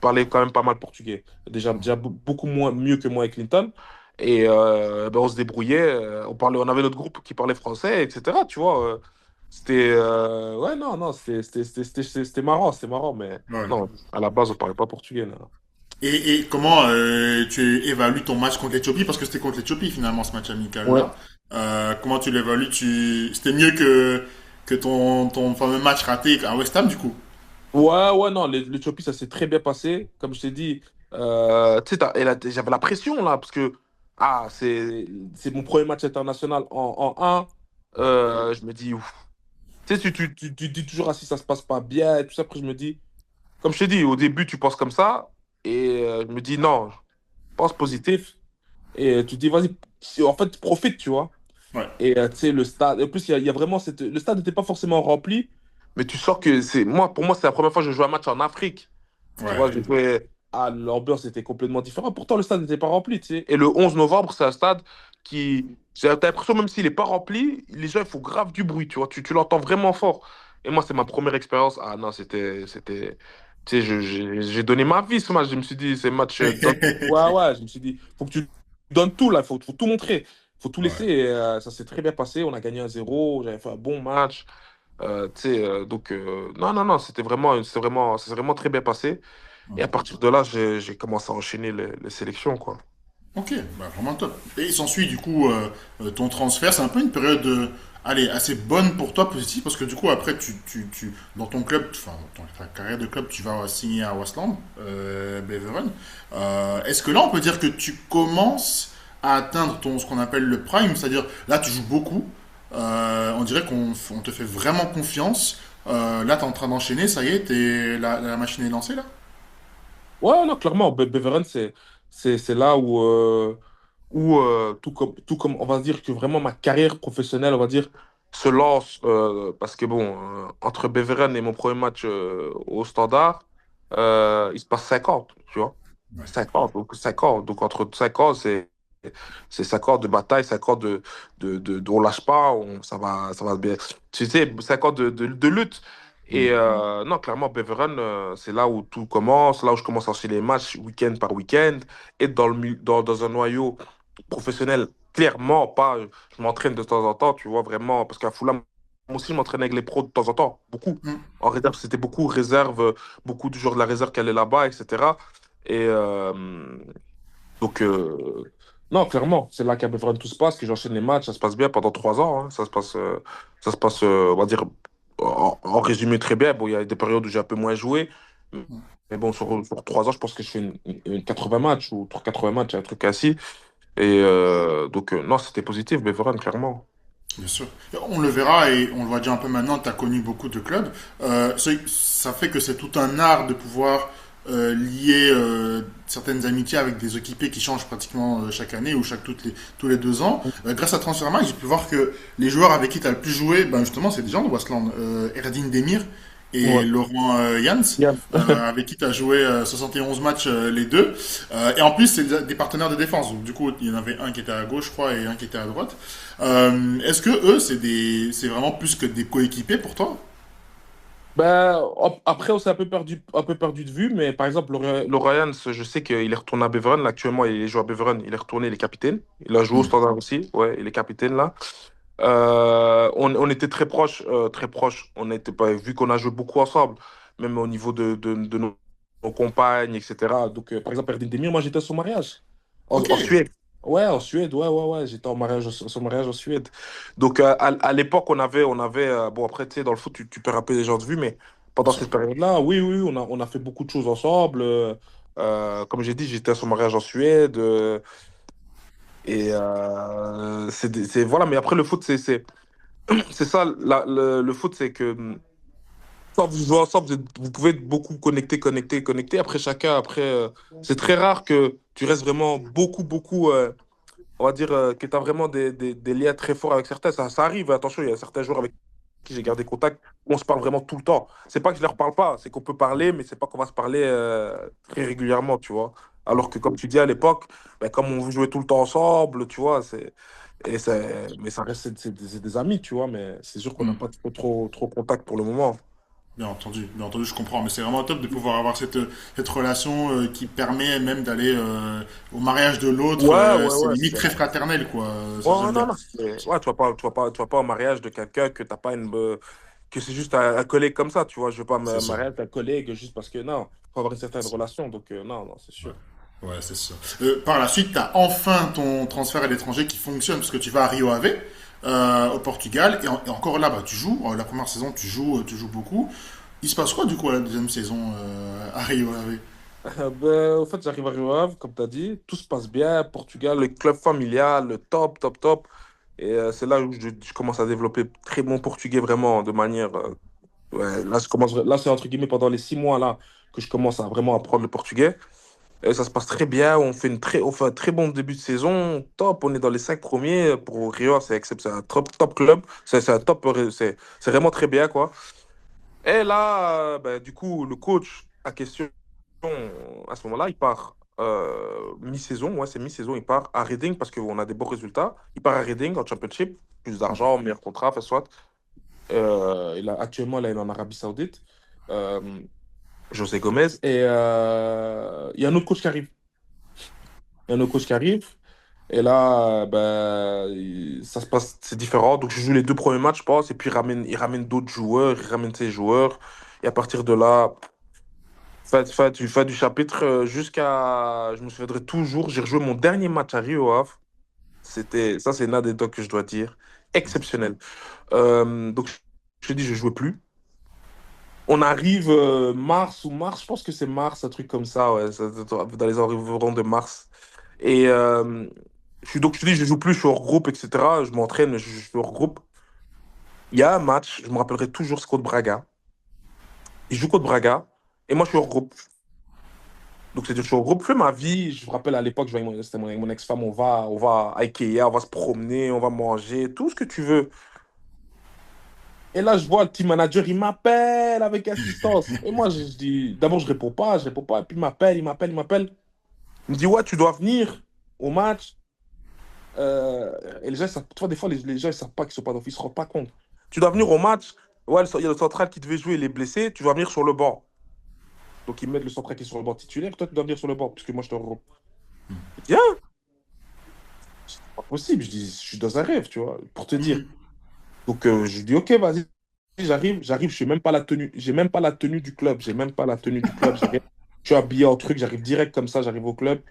parlait quand même pas mal portugais. Déjà beaucoup moins, mieux que moi et Clinton. Et ben, on se débrouillait. On avait notre groupe qui parlait français, etc. Tu vois. C'était. Ouais, non, non, c'était marrant, c'était marrant. Mais Ouais. non, à la base, on parlait pas portugais, là. Et comment tu évalues ton match contre l'Éthiopie? Parce que c'était contre l'Éthiopie finalement ce match Ouais. amical-là. Comment tu l'évalues? C'était mieux que ton fameux match raté à West Ham du coup. Ouais, ouais, non, l'Éthiopie, ça s'est très bien passé. Comme je t'ai dit, tu sais, j'avais la pression, là, parce que ah, c'est mon premier match international en 1. Je me dis, ouf. Tu sais, tu dis toujours, ah, si ça se passe pas bien, et tout ça. Après, je me dis, comme je t'ai dit, au début, tu penses comme ça. Et je me dis, non, pense positif. Et tu te dis, vas-y, en fait, profite, tu vois. Ouais. Et tu sais, le stade, en plus, il y a vraiment le stade n'était pas forcément rempli, mais tu sens que c'est. Moi, pour moi, c'est la première fois que je joue un match en Afrique. Tu vois, Ouais. j'ai joué. Ah, l'ambiance était complètement différente. Pourtant, le stade n'était pas rempli, tu sais. Et le 11 novembre, c'est un stade qui. T'as l'impression, même s'il n'est pas rempli, les gens, ils font grave du bruit, tu vois. Tu l'entends vraiment fort. Et moi, c'est ma première expérience. Ah non, c'était. Tu sais, j'ai donné ma vie ce match. Je me suis dit, c'est match. Ouais, ouais, je me suis dit, faut que tu donnes tout, là. Faut tout montrer. Faut tout laisser. Ouais. Et, ça s'est très bien passé. On a gagné 1-0. J'avais fait un bon match. Tu sais, donc, non, non, non, ça s'est vraiment très bien passé. Et à partir de là, j'ai commencé à enchaîner les sélections, quoi. Ok, bah vraiment top. Et il s'ensuit du coup ton transfert. C'est un peu une période allez, assez bonne pour toi, positive, parce que du coup après, dans ton club, enfin dans ta carrière de club, tu vas signer à Wasland, Beveren. Est-ce que là, on peut dire que tu commences à atteindre ce qu'on appelle le prime, c'est-à-dire là, tu joues beaucoup. On dirait on te fait vraiment confiance. Là, tu es en train d'enchaîner, ça y est, la machine est lancée là? Ouais, non, clairement, Beveren, c'est là où tout comme, on va dire que vraiment ma carrière professionnelle, on va dire, se lance. Parce que bon, entre Beveren et mon premier match au Standard, il se passe 5 ans, tu vois. Ouais. 5 ans, donc 5 ans. Donc entre 5 ans, c'est 5 ans de bataille, 5 ans on lâche pas, ça va bien. Tu sais, 5 ans de lutte. Et Mm. non, clairement, Beveren, c'est là où tout commence, là où je commence à enchaîner les matchs week-end par week-end, et dans un noyau professionnel, clairement pas. Je m'entraîne de temps en temps, tu vois, vraiment, parce qu'à Fulham, moi aussi, je m'entraînais avec les pros de temps en temps, beaucoup. Mm. En réserve, c'était beaucoup réserve, beaucoup de joueurs de la réserve qui allaient là-bas, etc. Et donc, non, clairement, c'est là qu'à Beveren tout se passe, que j'enchaîne les matchs, ça se passe bien pendant 3 ans, hein. On va dire, en résumé très bien. Bon, il y a des périodes où j'ai un peu moins joué, mais bon, sur 3 ans, je pense que je fais une 80 matchs ou 80 matchs, un truc ainsi. Et donc, non, c'était positif, Beveren, clairement. Bien sûr. On le verra et on le voit déjà un peu maintenant, tu as connu beaucoup de clubs. Ça fait que c'est tout un art de pouvoir lier certaines amitiés avec des équipiers qui changent pratiquement chaque année ou tous les 2 ans. Grâce à Transfermarkt, j'ai pu voir que les joueurs avec qui tu as le plus joué, ben justement, c'est des gens de Wasland. Erdine Demir et Ouais. Laurent Jans, Yann. avec qui tu as joué 71 matchs les deux. Et en plus, c'est des partenaires de défense. Donc, du coup, il y en avait un qui était à gauche, je crois, et un qui était à droite. Est-ce que eux, c'est vraiment plus que des coéquipiers pour toi? Ben, après, on s'est un peu perdu de vue, mais par exemple, Lorian, je sais qu'il est retourné à Beveren. Là, actuellement, il joue à Beveren. Il est retourné, il est capitaine. Il a joué au Hmm. Standard aussi. Ouais, il est capitaine là. On était très proches, très proches. On était pas, vu qu'on a joué beaucoup ensemble, même au niveau de nos compagnes, etc. Donc, par exemple, Erdine Demir, moi, j'étais à son mariage Ok. en Suède. Ouais, en Suède, ouais, ouais, ouais. J'étais en mariage, son mariage en Suède. Donc, à l'époque, on avait bon, après, tu sais, dans le foot, tu perds un peu les gens de vue, mais Bien pendant sûr. cette période-là, oui, oui, on a fait beaucoup de choses ensemble. Comme j'ai dit, j'étais à son mariage en Suède. Et voilà, mais après, le foot, c'est ça, le foot, c'est que quand vous jouez ensemble, vous pouvez être beaucoup connecter, connecter, connecter. Après, chacun, après, c'est très rare que tu restes vraiment beaucoup, beaucoup, on va dire, que tu as vraiment des liens très forts avec certains. Ça arrive, attention, il y a certains joueurs avec qui j'ai gardé contact où on se parle vraiment tout le temps. C'est pas que je leur parle pas, c'est qu'on peut parler, mais c'est pas qu'on va se parler très régulièrement, tu vois. Alors que, comme tu dis à l'époque, ben, comme on jouait tout le temps ensemble, tu vois, mais ça reste, c'est des amis, tu vois, mais c'est sûr qu'on n'a Hmm. pas trop contact pour le moment. Bien entendu, je comprends. Mais c'est vraiment top de pouvoir avoir cette relation qui permet même d'aller au mariage de l'autre. Ouais, ouais, C'est ouais, limite très fraternel, quoi. Ça, ouais, j'aime non, bien. non, ouais, tu vas pas au mariage de quelqu'un que t'as pas que c'est juste un collègue comme ça, tu vois. Je veux pas C'est me sûr. marier avec un collègue juste parce que non, faut avoir une certaine relation, donc non, non, c'est sûr. Ouais, ouais, c'est sûr. Par la suite, tu as enfin ton transfert à l'étranger qui fonctionne parce que tu vas à Rio Ave, au Portugal. Et encore là, bah, tu joues. La première saison, tu joues beaucoup. Il se passe quoi du coup à la deuxième saison à Rio Ave? Ben, au fait, j'arrive à Rio Ave, comme tu as dit, tout se passe bien, Portugal, le club familial, le top, top, top. Et c'est là où je commence à développer très bon portugais vraiment de manière. Ouais, là, c'est entre guillemets pendant les 6 mois là que je commence à vraiment apprendre le portugais. Et ça se passe très bien, on fait un très bon début de saison, top, on est dans les 5 premiers. Pour Rio, c'est un top, top club, c'est un top, c'est vraiment très bien, quoi. Et là, ben, du coup, le coach à question, à ce moment-là, il part mi-saison. Ouais, c'est mi-saison. Il part à Reading parce qu'on a des bons résultats. Il part à Reading en Championship. Plus d'argent, meilleur contrat, fait soit. Actuellement, là, il est en Arabie Saoudite. Euh, José Gomez. Et il y a un autre coach qui arrive. Il y a un autre coach qui arrive. Et là, ça se passe, c'est différent. Donc, je joue les deux premiers matchs, je pense. Et puis, il ramène d'autres joueurs, il ramène ses joueurs. Et à partir de là, fin du chapitre, jusqu'à. Je me souviendrai toujours, j'ai rejoué mon dernier match à Rio Ave. Ça, c'est une anecdote que je dois dire. Exceptionnel. Donc, je te dis, je jouais plus. On arrive mars, je pense que c'est mars, un truc comme ça, ouais, dans les environs de mars. Et donc, je te dis, je joue plus, je suis hors groupe, etc. Je m'entraîne, je suis hors groupe. Il y a un match, je me rappellerai toujours, c'est contre Braga. Il joue contre Braga, et moi, je suis hors groupe. Donc, c'est-à-dire, je suis hors groupe, je fais ma vie. Je me rappelle à l'époque, c'était mon ex-femme, on va à Ikea, on va se promener, on va manger, tout ce que tu veux. Et là, je vois le team manager, il m'appelle avec insistance. Et moi, je dis, d'abord, je réponds pas. Et puis, il m'appelle, il m'appelle, il m'appelle. Il me dit, ouais, tu dois venir au match. Et les gens, tu vois, des fois, les gens, ils savent pas qu'ils sont pas d'office, ils se rendent pas compte. Tu dois venir au match. Ouais, il y a le central qui devait jouer, il est blessé. Tu dois venir sur le banc. Donc, ils mettent le central qui est sur le banc titulaire. Toi, tu dois venir sur le banc, puisque moi, je te regroupe. Il dit, ah, c'est pas possible. Je dis, je suis dans un rêve, tu vois, pour te dire. Donc, je dis, ok, vas-y, j'arrive, je suis même pas la tenue, j'ai même pas la tenue du club, j'ai même pas la tenue du club, j'ai rien. Je suis habillé en truc, j'arrive direct comme ça, j'arrive au club.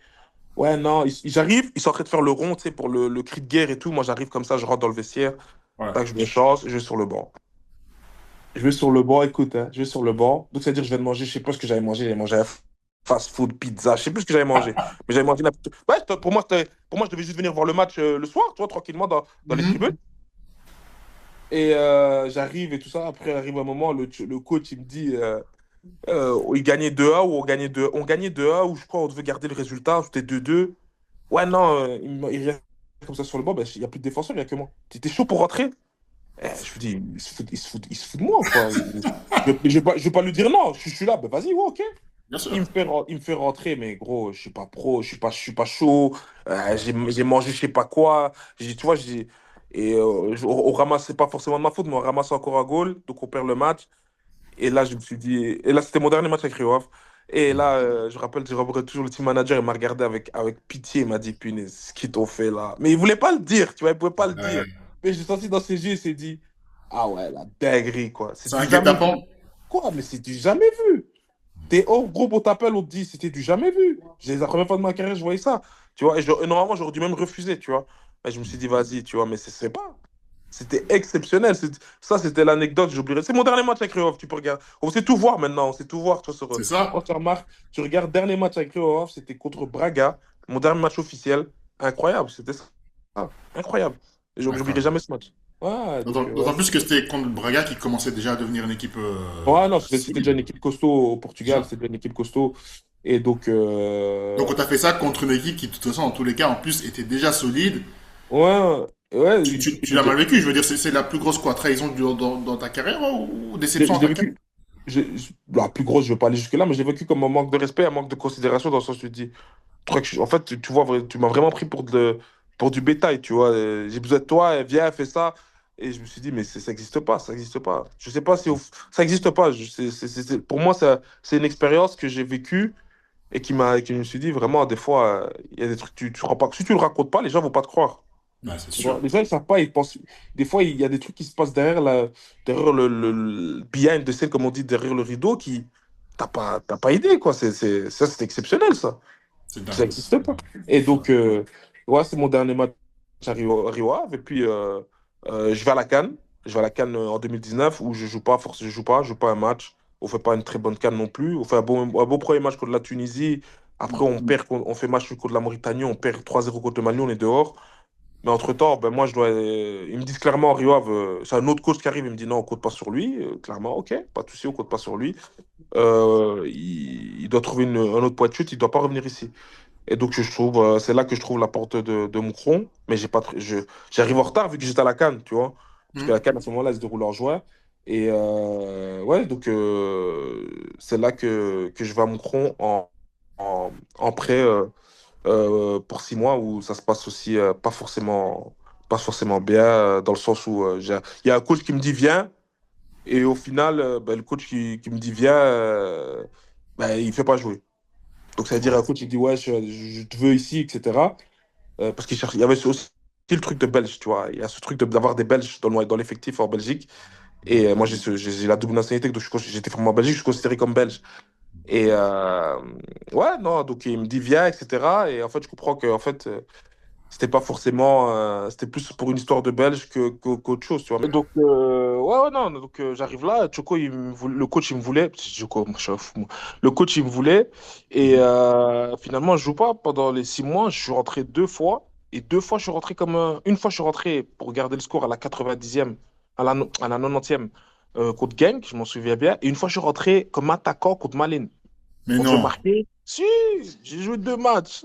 Ouais, non, j'arrive, ils sont en train de faire le rond, tu sais, pour le cri de guerre et tout. Moi, j'arrive comme ça, je rentre dans le vestiaire, Ouais. tac, je me change, je vais sur le banc. Je vais sur le banc, écoute, hein, je vais sur le banc. Donc, c'est-à-dire, je vais manger, je sais pas ce que j'avais mangé un fast-food, pizza, je sais plus ce que j'avais mangé. Mais j'avais mangé Ouais, pour moi, je devais juste venir voir le match le soir, tu vois, tranquillement dans les tribunes. Mhm. Et j'arrive et tout ça. Après, arrive un moment, le coach, il me dit il gagnait 2-1 ou on gagnait 2-1 ou je crois on devait garder le résultat. C'était 2-2. Ouais, non, il revient comme ça sur le banc. Ben, il n'y a plus de défenseur, il n'y a que moi. T'étais chaud pour rentrer? Je me dis, il se fout de moi, quoi. Je vais pas lui dire non, je suis là. Ben, vas-y, ouais, ok. Bien Il sûr. me fait, il me fait rentrer, mais gros, je suis pas pro, je suis pas chaud. J'ai mangé je sais pas quoi. Tu vois, et on ramasse, c'est pas forcément de ma faute, mais on ramasse encore un goal, donc on perd le match. Et là, je me suis dit, et là, c'était mon dernier match avec Rio Ave. Et là, je rappelle toujours le team manager, il m'a regardé avec pitié, il m'a dit, punaise, ce qu'ils t'ont fait là. Mais il voulait pas le dire, tu vois, il pouvait pas le dire. Ouais. Mais j'ai senti dans ses yeux, il s'est dit, ah ouais, la dinguerie, quoi. C'est C'est du un jamais vu. guet-apens. Quoi, mais c'est du jamais vu. T'es hors groupe, on t'appelle, on te dit, c'était du jamais vu. La première fois de ma carrière, je voyais ça. Tu vois, et normalement, j'aurais dû même refuser, tu vois. Mais je me suis dit, vas-y, tu vois, mais c'est pas. C'était exceptionnel. Ça, c'était l'anecdote, j'oublierai. C'est mon dernier match avec Rio Ave, tu peux regarder. On sait tout voir maintenant, on sait tout voir. Tu vois, C'est ça. quand tu remarques, tu regardes dernier match avec Rio Ave, c'était contre Braga, mon dernier match officiel. Incroyable, c'était ça. Incroyable. Et j'oublierai Incroyable. jamais ce match. Ouais, donc, ouais, D'autant plus que c'était contre Braga qui commençait déjà à devenir une équipe ouais, non, c'était déjà solide. une équipe costaud au C'est Portugal, ça. c'était déjà une équipe costaud. Et donc, Donc on t'a fait ça contre une équipe qui, de toute façon, dans tous les cas, en plus, était déjà solide. ouais, ouais, Tu l'as mal vécu, je veux dire, c'est la plus grosse quoi, trahison dans ta carrière ou déception je en l'ai tant que telle. vécu. La plus grosse, je ne vais pas aller jusque-là, mais j'ai vécu comme un manque de respect, un manque de considération dans le sens où tu te dis, en fait, tu vois, tu m'as vraiment pris pour du bétail, tu vois. J'ai besoin de toi, viens, fais ça. Et je me suis dit, mais ça n'existe pas, ça n'existe pas. Je sais pas si ça n'existe pas. Pour moi, c'est une expérience que j'ai vécue et que je me suis dit, vraiment, des fois, il y a des trucs, tu rends pas, si tu le racontes pas, les gens vont pas te croire. Ouais, c'est Tu vois, sûr. les gens, ils savent pas, ils pensent. Des fois, il y a des trucs qui se passent derrière le behind the scene, comme on dit, derrière le rideau, qui. T'as pas idée, quoi. Ça, c'est exceptionnel, ça. C'est Ça dingue. n'existe pas. Et donc, ouais, c'est mon dernier match à Rio Ave. Et puis, je vais à la CAN. Je vais à la CAN en 2019 où je joue pas, je joue pas un match. On fait pas une très bonne CAN non plus. On fait un beau premier match contre la Tunisie. Après, on perd, on fait match contre la Mauritanie. On perd 3-0 contre le Mali. On est dehors. Mais entre-temps, ben moi, ils me disent clairement, Rio Ave, c'est un autre coach qui arrive, il me dit non, on compte pas sur lui. Clairement, ok, pas de souci, on compte pas sur lui. Il doit trouver un autre point de chute, il doit pas revenir ici. Et donc, c'est là que je trouve la porte de Moucron. Mais j'arrive en retard vu que j'étais à la CAN, tu vois. Parce que la Mhm. CAN, à ce moment-là, elle se déroule en juin. Et ouais, donc c'est là que je vais à Moucron en prêt pour 6 mois où ça se passe aussi pas forcément bien, dans le sens où il y a un coach qui me dit viens, et au final, ben, le coach qui me dit viens, ben, il fait pas jouer. Donc ça veut dire un coach qui dit ouais, je te veux ici, etc. Parce il y avait aussi le truc de Belge, tu vois. Il y a ce truc d'avoir des Belges dans l'effectif en Belgique. Et moi, j'ai la double nationalité, donc j'étais formé en Belgique, je suis considéré comme belge. Et ouais, non, donc il me dit viens, etc. Et en fait, je comprends que en fait, c'était pas forcément, c'était plus pour une histoire de belge qu'autre chose, tu vois. Donc, ouais, ouais, non, donc j'arrive là, Choco, le coach, il me voulait. Choco, moi, je suis un fou, moi. Le coach, il me voulait. Et finalement, je joue pas. Pendant les 6 mois, je suis rentré 2 fois. Et 2 fois, je suis rentré une fois, je suis rentré pour garder le score à la 90e, à la 90e, contre Genk, je m'en souviens bien. Et une fois, je suis rentré comme attaquant contre Malines. Mais On devait non. marquer. Si, j'ai joué 2 matchs.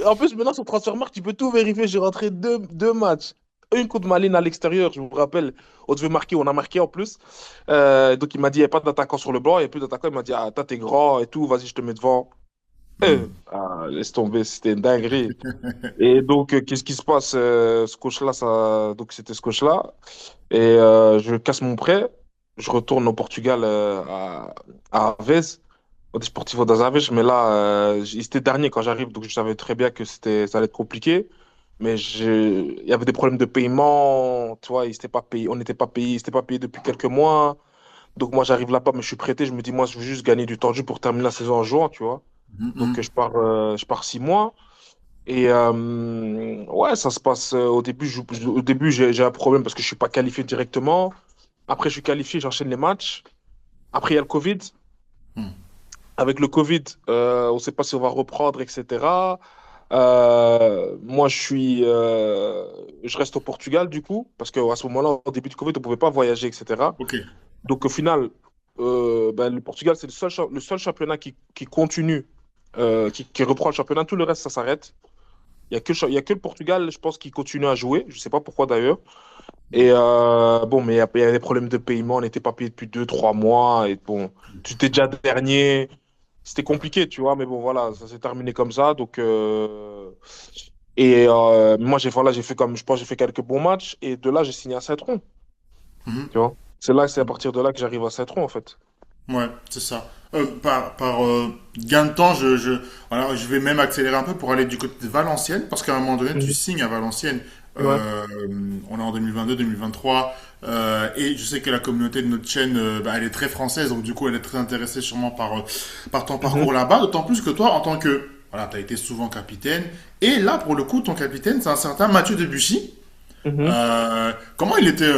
En plus, maintenant, sur Transfermarkt, tu peux tout vérifier. J'ai rentré deux matchs. Une contre Malines à l'extérieur, je me rappelle. On devait marquer, on a marqué en plus. Donc, il m'a dit, il n'y a pas d'attaquant sur le banc, il n'y a plus d'attaquant. Il m'a dit, ah, toi, t'es grand et tout, vas-y, je te mets devant. Hmm. Laisse tomber, c'était une dinguerie. Et donc, qu'est-ce qui se passe? Ce coach-là, donc c'était ce coach-là. Et je casse mon prêt. Je retourne au Portugal, à Aves, au Desportivo das Aves. Mais là, il était dernier quand j'arrive, donc je savais très bien que ça allait être compliqué. Mais il y avait des problèmes de paiement. Tu vois, on n'était pas payé, c'était pas payé depuis quelques mois. Donc moi, j'arrive là-bas, mais je suis prêté. Je me dis, moi, je veux juste gagner du temps de jeu pour terminer la saison en juin, tu vois. Hmm, Donc hmm. je pars 6 mois. Et ouais, ça se passe au début. Au début, j'ai un problème parce que je suis pas qualifié directement. Après, je suis qualifié, j'enchaîne les matchs. Après, il y a le Covid. Hmm. Avec le Covid, on ne sait pas si on va reprendre, etc. Moi, je reste au Portugal du coup, parce qu'à ce moment-là, au début du Covid, on ne pouvait pas voyager, etc. Ok. Donc au final, ben, le Portugal, c'est le seul championnat qui continue, qui reprend le championnat. Tout le reste, ça s'arrête. Il y a que le Portugal, je pense, qui continue à jouer. Je ne sais pas pourquoi d'ailleurs. Et bon, mais il y a des problèmes de paiement. On n'était pas payé depuis 2, 3 mois. Et bon, tu étais déjà dernier. C'était compliqué, tu vois. Mais bon, voilà, ça s'est terminé comme ça. Donc, et moi, voilà, j'ai fait comme, je pense, j'ai fait quelques bons matchs. Et de là, j'ai signé à Saint-Tron, Hmm. tu vois. C'est à partir de là que j'arrive à Saint-Tron, en fait. Ouais, c'est ça. Par gain de temps, voilà, je vais même accélérer un peu pour aller du côté de Valenciennes, parce qu'à un moment donné, tu Mhm. signes à Valenciennes. Ouais. Euh, on est en 2022-2023, et je sais que la communauté de notre chaîne, bah, elle est très française, donc du coup, elle est très intéressée sûrement par ton Mhm. parcours là-bas, d'autant plus que toi, en tant que, voilà, tu as été souvent capitaine, et là, pour le coup, ton capitaine, c'est un certain Mathieu Debuchy. Mhm. Comment il était,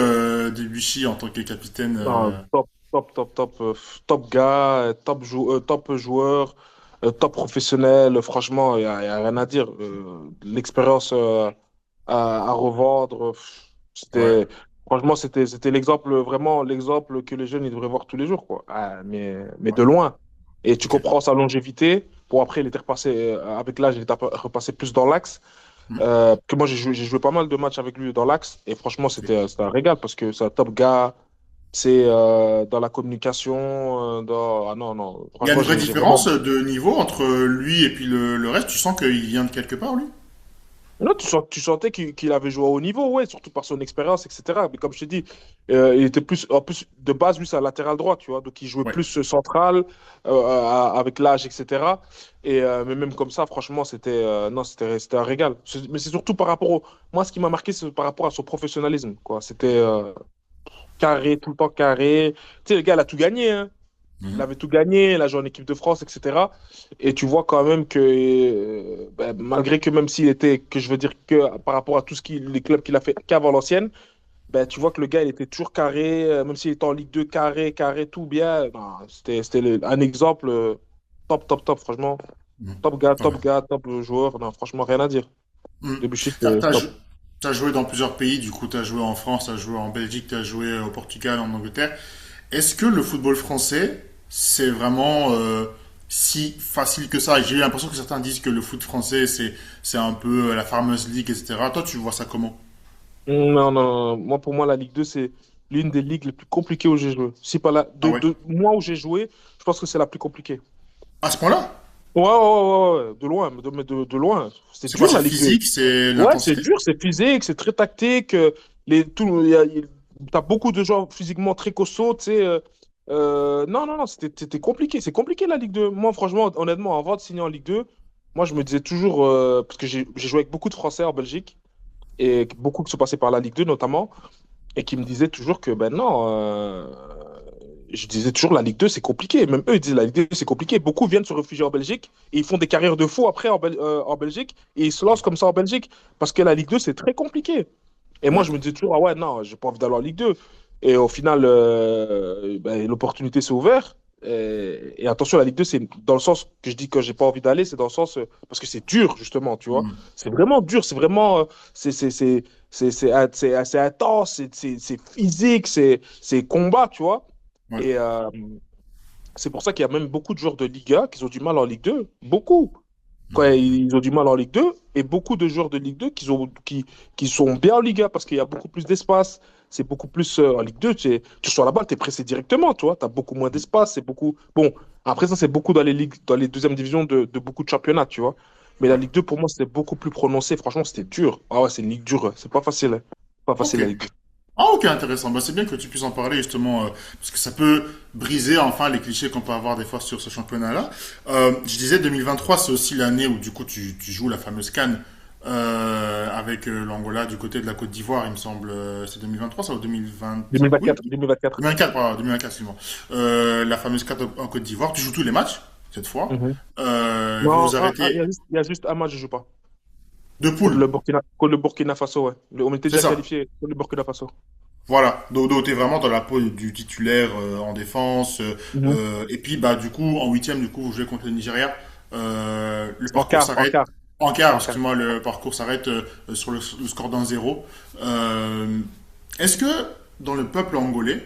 Debuchy, en tant que capitaine? Ah, top gars, top joueur, top professionnel. Franchement, y a rien à dire. L'expérience à revendre, Ouais. franchement, c'était l'exemple, vraiment l'exemple que les jeunes ils devraient voir tous les jours, quoi. Ah, mais de loin. Et tu Ok. comprends sa longévité. Bon, après, il était repassé, avec l'âge, il était repassé plus dans l'axe. Hmm. Que moi, j'ai joué pas mal de matchs avec lui dans l'axe. Et franchement, Ok. c'était un régal parce que c'est un top gars. C'est dans la communication. Ah non, non. Il y a une Franchement, vraie j'ai vraiment. différence de niveau entre lui et puis le reste. Tu sens qu'il vient de quelque part, lui? Non, tu sentais qu'il avait joué à haut niveau, ouais, surtout par son expérience, etc. Mais comme je t'ai dit, il était plus. En plus, de base, lui, c'est un latéral droit, tu vois. Donc, il jouait Ouais. plus central, avec l'âge, etc. Et, mais même comme ça, franchement, non, c'était un régal. Mais c'est surtout par rapport au. Moi, ce qui m'a marqué, c'est par rapport à son professionnalisme, quoi. C'était carré, tout le temps carré. Tu sais, le gars, il a tout gagné, hein. Il Mhm. avait tout gagné, il a joué en équipe de France, etc. Et tu vois quand même que, ben, malgré que même s'il était, que je veux dire que par rapport à les clubs qu'il a fait qu'à Valenciennes, ben, tu vois que le gars, il était toujours carré, même s'il était en Ligue 2, carré, carré, tout bien. Non, c'était un exemple top, top, top, franchement. Mhm. Top Ouais. gars, top joueur. Non, franchement, rien à dire. Mhm. Debuchy, T'as, c'était t'as top. jou- T'as joué dans plusieurs pays, du coup, t'as joué en France, t'as joué en Belgique, t'as joué au Portugal, en Angleterre. Est-ce que le football français, c'est vraiment si facile que ça? J'ai eu l'impression que certains disent que le foot français, c'est un peu la Farmers League, etc. Toi, tu vois ça comment? Non, non, non. Moi, pour moi, la Ligue 2, c'est. l'une des ligues les plus compliquées où j'ai joué. Si pas la, Ah ouais. de moi où j'ai joué, je pense que c'est la plus compliquée. À ce point-là? Ouais, ouais, ouais, ouais, de loin, de loin. C'est C'est quoi? dur C'est la le Ligue 2. physique, c'est Ouais, c'est l'intensité? dur, c'est physique, c'est très tactique. T'as beaucoup de joueurs physiquement très costauds, tu sais. Non, non, non, c'était compliqué. C'est compliqué la Ligue 2. Moi, franchement, honnêtement, avant de signer en Ligue 2, moi, je me disais toujours, parce que j'ai joué avec beaucoup de Français en Belgique, et beaucoup qui sont passés par la Ligue 2 notamment, et qui me disaient toujours que, ben non, je disais toujours la Ligue 2, c'est compliqué. Même eux, ils disent la Ligue 2, c'est compliqué. Beaucoup viennent se réfugier en Belgique et ils font des carrières de fou après en Belgique et ils se lancent comme ça en Belgique parce que la Ligue 2, c'est très compliqué. Et moi, je me D'accord. disais toujours, ah ouais, non, j'ai pas envie d'aller en Ligue 2. Et au final, ben, l'opportunité s'est ouverte. Et attention, la Ligue 2, c'est dans le sens que je dis que j'ai pas envie d'aller, c'est dans le sens parce que c'est dur, justement, tu vois. Hmm. C'est vraiment dur, c'est vraiment. C'est intense, c'est physique, c'est combat, tu vois. Ouais. Et c'est pour ça qu'il y a même beaucoup de joueurs de Liga qui ont du mal en Ligue 2. Beaucoup. Quand Hmm. ils ont du mal en Ligue 2 et beaucoup de joueurs de Ligue 2 qui sont bien en Liga parce qu'il y a beaucoup plus d'espace. C'est beaucoup plus en Ligue 2. Tu reçois la balle, tu es pressé directement, tu vois. Tu as beaucoup moins d'espace. C'est beaucoup. Bon, après ça, c'est beaucoup dans les ligues, dans les deuxièmes divisions de beaucoup de championnats, tu vois. Mais la Ouais. Ligue 2, pour moi, c'était beaucoup plus prononcé. Franchement, c'était dur. Ah ouais, c'est une ligue dure. C'est pas facile, hein. Pas facile Ok. la Ligue 2. Ah ok, intéressant. Bah, c'est bien que tu puisses en parler justement, parce que ça peut briser enfin les clichés qu'on peut avoir des fois sur ce championnat-là. Je disais 2023, c'est aussi l'année où du coup tu joues la fameuse CAN avec l'Angola du côté de la Côte d'Ivoire, il me semble. C'est 2023 ça ou 2020? Oui, 2024, 2024. 2024, pardon, 2024, excuse-moi. La fameuse CAN en Côte d'Ivoire, tu joues tous les matchs cette fois. Mhm. Vous Non, vous arrêtez il y a juste un match, je joue pas. de poule, Contre le Burkina Faso, ouais. On était c'est déjà ça. qualifié contre le Burkina Faso. Voilà, Dodo, t'es vraiment dans la peau du titulaire en défense. Mhm. Et puis, bah, du coup, en huitième, du coup, vous jouez contre le Nigeria. Le En parcours quart, en s'arrête. quart, En quart, en quart. excuse-moi, le parcours s'arrête sur le score d'un zéro. Euh, Est-ce que dans le peuple angolais,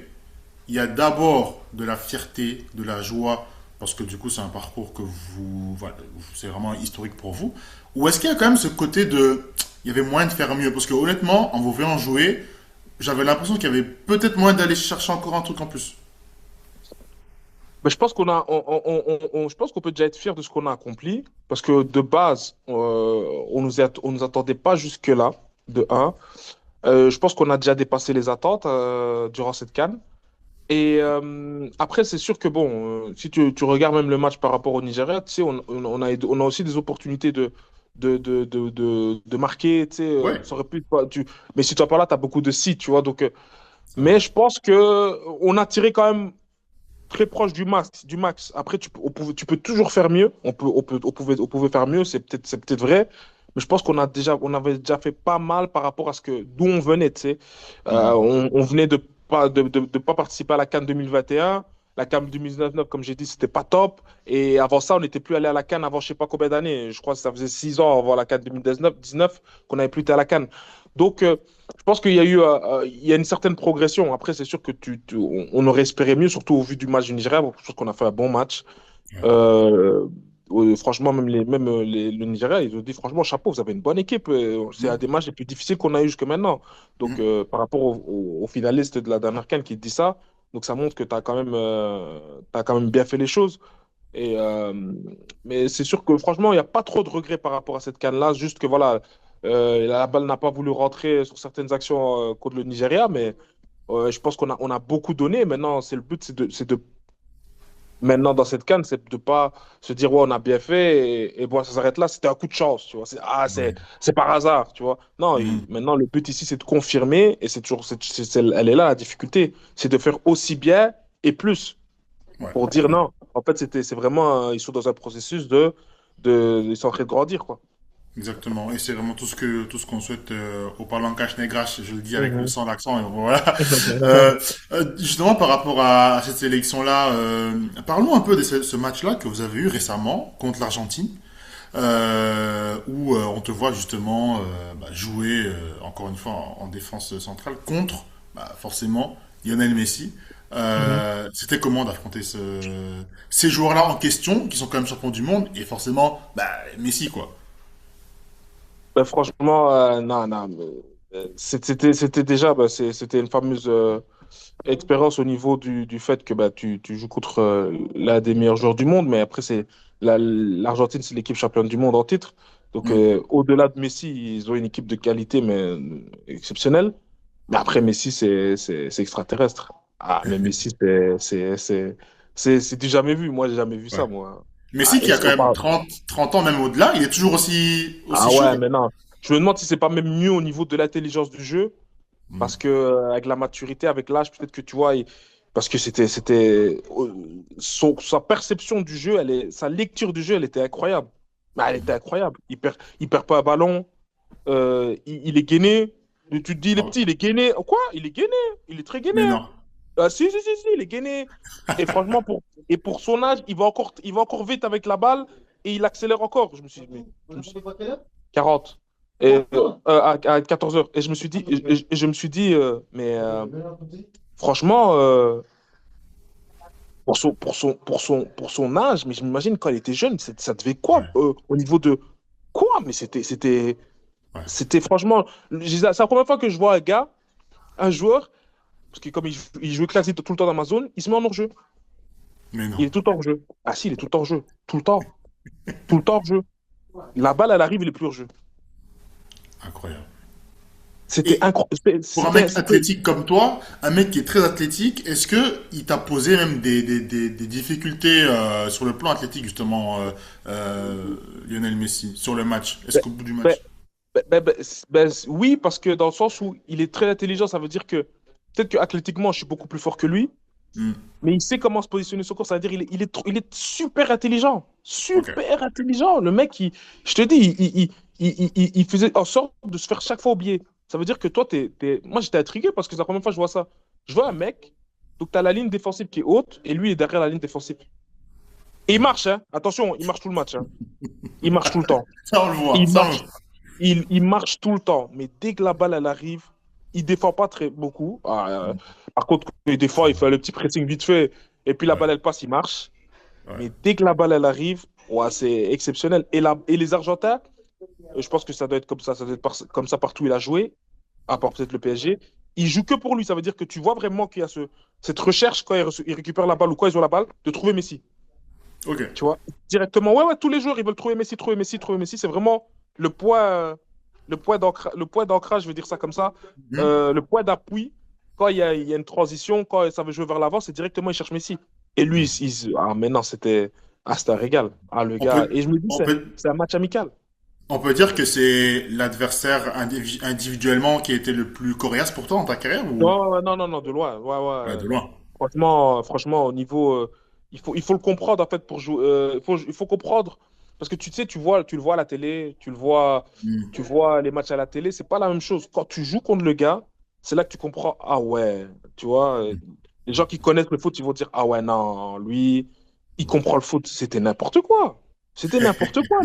il y a d'abord de la fierté, de la joie, parce que du coup, c'est un parcours que vous, voilà, c'est vraiment historique pour vous, ou est-ce qu'il y a quand même ce côté de, il y avait moyen de faire mieux, parce que honnêtement, en vous voyant jouer, j'avais l'impression qu'il y avait peut-être moyen d'aller chercher encore un truc en plus. Mais je pense qu'on a, je pense qu'on peut déjà être fier de ce qu'on a accompli, parce que de base, on nous attendait pas jusque-là, de un. Je pense qu'on a déjà dépassé les attentes durant cette CAN. Et après, c'est sûr que bon, si tu regardes même le match par rapport au Nigeria, tu sais, on a aussi des opportunités de marquer, tu sais, Ouais. ça aurait pu, mais si tu vas pas là, tu as beaucoup de sites, tu vois, donc, C'est vrai. mais je pense que on a tiré quand même très proche du max, du max. Après, tu peux toujours faire mieux, on pouvait faire mieux, c'est peut-être vrai, mais je pense on avait déjà fait pas mal par rapport à ce que, d'où on venait, tu sais. Mhm. On venait de pas participer à la CAN 2021. La CAN 2019, comme j'ai dit, c'était pas top. Et avant ça, on n'était plus allé à la CAN avant je sais pas combien d'années. Je crois que ça faisait 6 ans avant la CAN 2019 qu'on n'avait plus été à la CAN. Donc, je pense qu'il y a eu il y a une certaine progression. Après, c'est sûr que on aurait espéré mieux, surtout au vu du match du Nigeria. Je pense qu'on a fait un bon match. Ouais. Euh, Franchement, le Nigeria, ils ont dit franchement, chapeau, vous avez une bonne équipe. C'est un Mhm. des matchs les plus difficiles qu'on a eu jusque maintenant. Donc, Mhm. par rapport au finaliste de la dernière CAN qui dit ça, donc ça montre que tu as t'as quand même bien fait les choses. Et, mais c'est sûr que franchement, il n'y a pas trop de regrets par rapport à cette CAN-là. Juste que voilà, la balle n'a pas voulu rentrer sur certaines actions contre le Nigeria, mais je pense on a beaucoup donné. Maintenant, c'est le but, c'est de maintenant dans cette CAN, c'est de pas se dire ouais, on a bien fait et bon, ça s'arrête là. C'était un coup de chance, tu vois. Ouais. C'est par hasard, tu vois. Non, Mhm. maintenant le but ici, c'est de confirmer et c'est toujours, elle est là la difficulté, c'est de faire aussi bien et plus Ouais. pour dire non. En fait, c'est vraiment, ils sont dans un processus ils sont en train de grandir, quoi. Exactement. Et c'est vraiment tout ce qu'on souhaite au parlant cache négrache. Je le dis avec le Mhm. sang, l'accent, et voilà. Justement, par rapport à cette sélection-là, parlons un peu de ce match-là que vous avez eu récemment contre l'Argentine. Où on te voit justement jouer encore une fois en défense centrale contre forcément Lionel Messi. Mhm. C'était comment d'affronter ces joueurs-là en question qui sont quand même champions du monde et forcément Messi quoi. Ben, franchement, non, non. C'était déjà, ben, c'était une fameuse. expérience au niveau du fait que bah, tu joues contre l'un des meilleurs joueurs du monde, mais après, l'Argentine, c'est l'équipe championne du monde en titre. Donc, Hmm. au-delà de Messi, ils ont une équipe de qualité, mais exceptionnelle. Mais après, Messi, c'est extraterrestre. Ah, mais Messi, c'est du jamais vu. Moi, j'ai jamais vu Ouais. ça, moi. Ah, Messi qui a quand même 30 ans, même au-delà, il est toujours aussi ah chaud. ouais, mais non. Je me demande si c'est pas même mieux au niveau de l'intelligence du jeu, Hmm. parce que avec la maturité, avec l'âge, peut-être que tu vois, parce que sa perception du jeu, sa lecture du jeu, elle était incroyable. Mais elle était incroyable. Il perd pas un ballon, il est gainé. Tu te dis, il est Ah ouais. petit, il est gainé. Quoi? Il est gainé. Il est très gainé, Mais hein. non. Ah, si, si, si, si, il est gainé. Et franchement, pour son âge, il va encore vite avec la balle et il accélère encore. Je me suis dit, 40. Et, à 14 heures. Et je me suis dit, mais franchement, pour son âge, mais je m'imagine quand il était jeune, ça devait quoi Ouais. au niveau de quoi? Mais Ouais. c'était franchement, c'est la première fois que je vois un joueur, parce que comme il jouait quasi tout le temps dans ma zone, il se met en hors-jeu. Mais non. Il est tout le temps hors-jeu. Ah si, il est tout le temps hors-jeu. Tout le temps. Tout le temps hors-jeu. La balle, elle arrive, il est plus hors-jeu. Incroyable. C'était Et incroyable. pour un mec athlétique comme toi, un mec qui est très athlétique, est-ce que il t'a posé même des difficultés sur le plan athlétique, justement, Lionel Messi, sur le match? Est-ce Ben, qu'au bout du ben, match? oui, parce que dans le sens où il est très intelligent, ça veut dire que peut-être que athlétiquement, je suis beaucoup plus fort que lui, Hmm. mais il sait comment se positionner sur court. Ça veut dire il est super intelligent. Ok. Super intelligent. Le mec, je te dis, il faisait en sorte de se faire chaque fois oublier. Ça veut dire que toi, moi, j'étais intrigué parce que c'est la première fois que je vois ça. Je vois un mec, donc tu as la ligne défensive qui est haute et lui il est derrière la ligne défensive. Et il marche, hein. Attention, il marche tout le match, hein. Il marche tout le temps. Ça, on le voit. Il Ça, marche. Il marche tout le temps, mais dès que la balle elle arrive, il défend pas très beaucoup. Par contre, des fois, il fait le petit pressing vite fait, et puis la ouais, balle elle passe, il marche. ouais. Mais dès que la balle elle arrive, ouais, c'est exceptionnel. Et les Argentins, je pense que ça doit être comme ça doit être comme ça partout où il a joué, à part peut-être le PSG. Il joue que pour lui, ça veut dire que tu vois vraiment qu'il y a cette recherche quand il récupère la balle ou quand ils ont la balle, de trouver Messi. Ok. Tu vois, directement. Ouais, ouais, tous les jours, ils veulent trouver Messi, trouver Messi, trouver Messi. C'est vraiment le poids, le poids d'ancrage, je veux dire ça comme ça. Hmm. Le poids d'appui. Quand il y a une transition, quand ça veut jouer vers l'avant, c'est directement, il cherche Messi. Et lui, Hmm. maintenant, c'était un régal. Ah, le On gars. peut, Et je me dis, on c'est peut, c'est un match amical. on peut dire que c'est l'adversaire individuellement qui a été le plus coriace pour toi dans ta carrière ou Non, ouais, non, non, non, de loin. Ouais, ouais, ouais. de loin. Franchement, au niveau, il faut le comprendre en fait pour jouer. Il faut comprendre parce que tu sais, tu le vois à la télé, Hmm. tu vois les matchs à la télé, c'est pas la même chose. Quand tu joues contre le gars, c'est là que tu comprends. Ah ouais, tu vois, les gens qui connaissent le foot, ils vont dire ah ouais non, lui, il comprend le foot. C'était n'importe quoi. C'était n'importe quoi.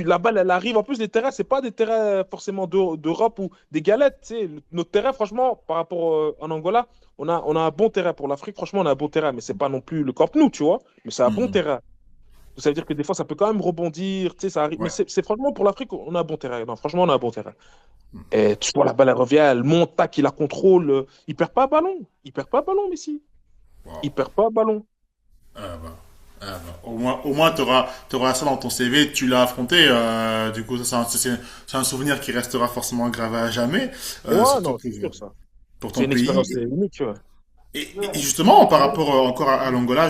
La balle, elle arrive. En plus, les terrains, c'est pas des terrains forcément d'Europe ou des galettes. Tu sais. Notre terrain, franchement, par rapport en Angola. On a un bon terrain pour l'Afrique, franchement, on a un bon terrain, mais c'est pas non plus le Camp Nou, tu vois. Mais c'est un bon Hmm. terrain. Ça veut dire que des fois, ça peut quand même rebondir, tu sais, ça arrive. Mais Ouais. c'est franchement pour l'Afrique, on a un bon terrain. Non, franchement, on a un bon terrain. Et tu vois, la balle, elle revient, elle monte, tac, il la contrôle. Il perd pas un ballon. Il perd pas un ballon, Messi. Wow. Il perd pas un ballon. Ah bah. Ah bah. Au moins, t'auras ça dans ton CV, tu l'as affronté. Du coup, ça, c'est un souvenir qui restera forcément gravé à jamais, Ouais, surtout non, c'est sûr, ça. pour C'est ton une pays. expérience unique, tu vois. Et justement, par rapport encore à l'Angola,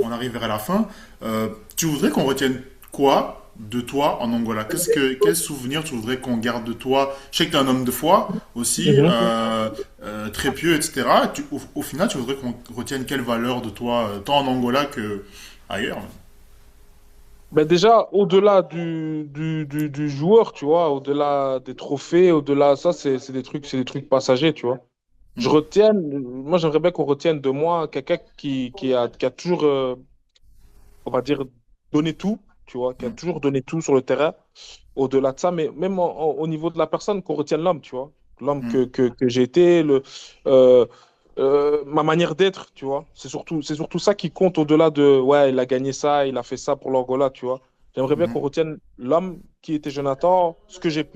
on arrive vers la fin. Tu voudrais qu'on retienne quoi de toi en Angola? Quel souvenir tu voudrais qu'on garde de toi? Je sais que tu es un homme de foi aussi, Mhm. très pieux, etc. Au final, tu voudrais qu'on retienne quelle valeur de toi, tant en Angola que ailleurs? Ben déjà, au-delà du joueur, tu vois, au-delà des trophées, au-delà, ça, c'est des trucs passagers, tu vois. Hmm, Moi, j'aimerais bien qu'on retienne de moi quelqu'un qui a toujours, on va dire, donné tout, tu vois, qui a hmm, toujours donné tout sur le terrain. Au-delà de ça, mais même au niveau de la personne, qu'on retienne l'homme, tu vois. L'homme hmm, que j'ai été, euh, ma manière d'être, tu vois. C'est surtout ça qui compte au-delà de, ouais, il a gagné ça, il a fait ça pour l'Angola, tu vois. J'aimerais bien qu'on hmm, retienne l'homme qui était Jonathan, ce que j'ai,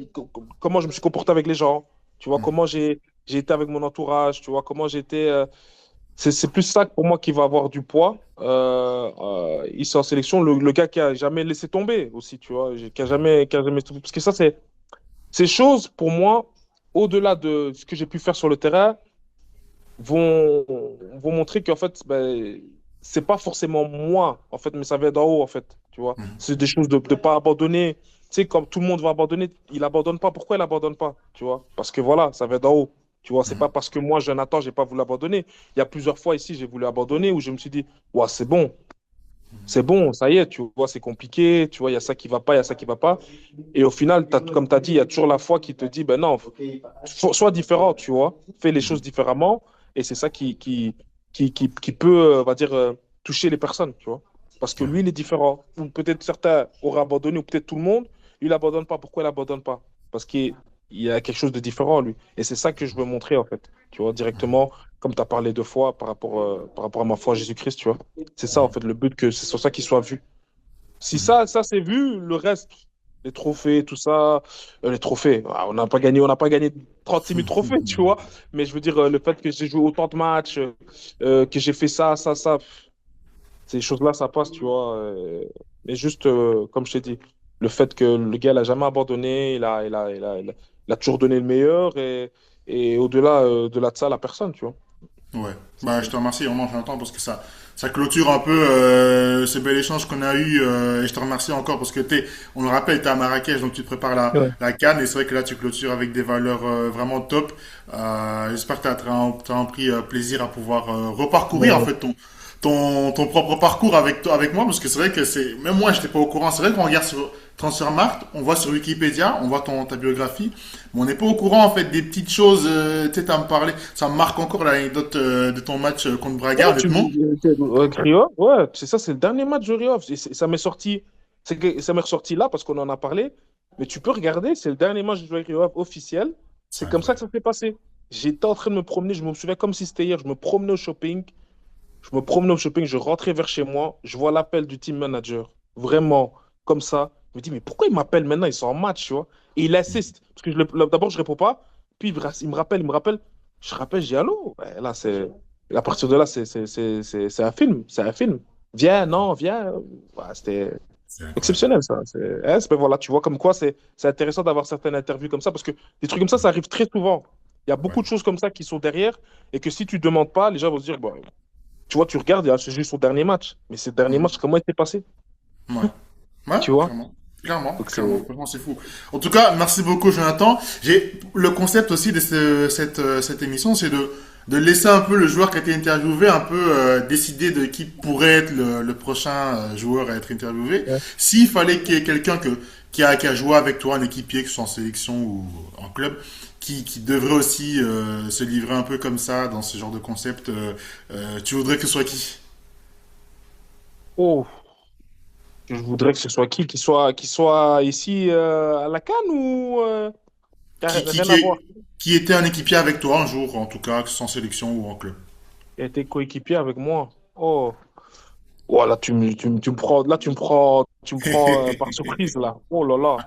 comment je me suis comporté avec les gens, tu vois, hmm. j'ai été avec mon entourage, tu vois, comment j'étais. C'est plus ça pour moi qui va avoir du poids. Ici en sélection, le gars qui a jamais laissé tomber aussi, tu vois, qui a jamais parce que ça, c'est ces choses pour moi, au-delà de ce que j'ai pu faire sur le terrain, vont, vont montrer qu'en fait, ben, c'est pas forcément moi, en fait, mais ça vient d'en haut, en fait, tu vois. Mhm. C'est des choses de ne pas abandonner. Tu sais, comme tout le monde va abandonner, il abandonne pas. Pourquoi il abandonne pas, tu vois? Parce que voilà, ça vient d'en haut. Tu vois, c'est Mhm. pas parce que moi, Jonathan, j'ai pas voulu abandonner. Il y a plusieurs fois ici, j'ai voulu abandonner où je me suis dit, ouais, c'est bon, ça y est, tu vois, c'est compliqué, tu vois, il y a ça qui va pas, il y a ça qui va pas. Et au final, comme tu as dit, il y a toujours la foi qui te dit, ben non, sois différent, tu vois, fais les choses Mhm. différemment. Et c'est ça qui peut, on va dire, toucher les personnes, tu vois. Parce que lui, Ouais. il est différent. Ou peut-être certains auraient abandonné, ou peut-être tout le monde. Lui, il abandonne pas. Pourquoi il abandonne pas? Parce qu'il y a quelque chose de différent, lui. Et c'est ça que je veux montrer, en fait. Tu vois, directement, comme tu as parlé deux fois par rapport à ma foi en Jésus-Christ, tu vois. C'est ça, en Mhm. fait, le but, que c'est sur ça qu'il soit vu. Si Mhm. ça c'est vu, le reste, les trophées, tout ça, les trophées, on n'a pas gagné 36 000 trophées, tu vois. Mais je veux dire, le fait que j'ai joué autant de matchs, que j'ai fait ça, ces choses-là, ça passe, tu vois. Mais juste, comme je t'ai dit, le fait que le gars, il a jamais abandonné, il a toujours donné le meilleur et au-delà de ça, la personne, tu vois. Ouais, bah, je te remercie vraiment, Jonathan, parce que ça clôture un peu ce bel échange qu'on a eu. Et je te remercie encore parce que on le rappelle, tu es à Marrakech, donc tu te prépares Ouais. la CAN. Et c'est vrai que là, tu clôtures avec des valeurs vraiment top. J'espère que tu as pris plaisir à pouvoir reparcourir en Ouais. fait ton propre parcours avec moi, parce que c'est vrai que même moi, je n'étais pas au courant. C'est vrai qu'on regarde sur Transfermarkt, on voit sur Wikipédia, on voit ta biographie, mais on n'est pas au courant en fait des petites choses. Tu sais, t'as me parlé, ça me marque encore l'anecdote de ton match contre Braga, Ouais, honnêtement. Rio, ouais, c'est ça, c'est le dernier match de Rio. Ça m'est sorti, ça m'est ressorti là parce qu'on en a parlé. Mais tu peux regarder, c'est le dernier match de Rio officiel. C'est C'est comme ça que incroyable. ça s'est passé. J'étais en train de me promener, je me souviens comme si c'était hier. Je me promenais au shopping, je rentrais vers chez moi, je vois l'appel du team manager. Vraiment, comme ça. Je me dis, mais pourquoi il m'appelle maintenant? Ils sont en match, tu vois. Et il insiste. Parce que d'abord, je réponds pas. Puis il me rappelle. Je rappelle, je dis, allô? Ouais, là, c'est. À partir de là, c'est un film. C'est un film. Viens, non, viens. Ouais, c'était C'est incroyable. exceptionnel, ça. Voilà, tu vois, comme quoi, c'est intéressant d'avoir certaines interviews comme ça. Parce que des trucs comme ça arrive très souvent. Il y a Ouais. beaucoup de choses comme ça qui sont derrière. Et que si tu demandes pas, les gens vont se dire, bon, tu vois, tu regardes, c'est juste son dernier match. Mais ces derniers matchs, comment il s'est passé? Ouais. Ouais, Tu vois? clairement. Clairement, Donc c'est. clairement. Franchement, c'est fou. En tout cas, merci beaucoup, Jonathan. Le concept aussi de cette émission, c'est de laisser un peu le joueur qui a été interviewé un peu décider de qui pourrait être le prochain joueur à être interviewé. Ouais. S'il fallait qu'il y ait quelqu'un qui a joué avec toi, un équipier, que ce soit en sélection ou en club, qui devrait aussi se livrer un peu comme ça dans ce genre de concept, tu voudrais que ce soit qui? Oh, je voudrais que ce soit qui? Qui soit ici à la CAN ou qui, qui, rien qui, à voir? est- qui était un équipier avec toi un jour, en tout cas, que ce soit en sélection ou en club. Qui a été coéquipier avec moi. Oh. Oh, là, tu me prends par surprise, là. Oh là là.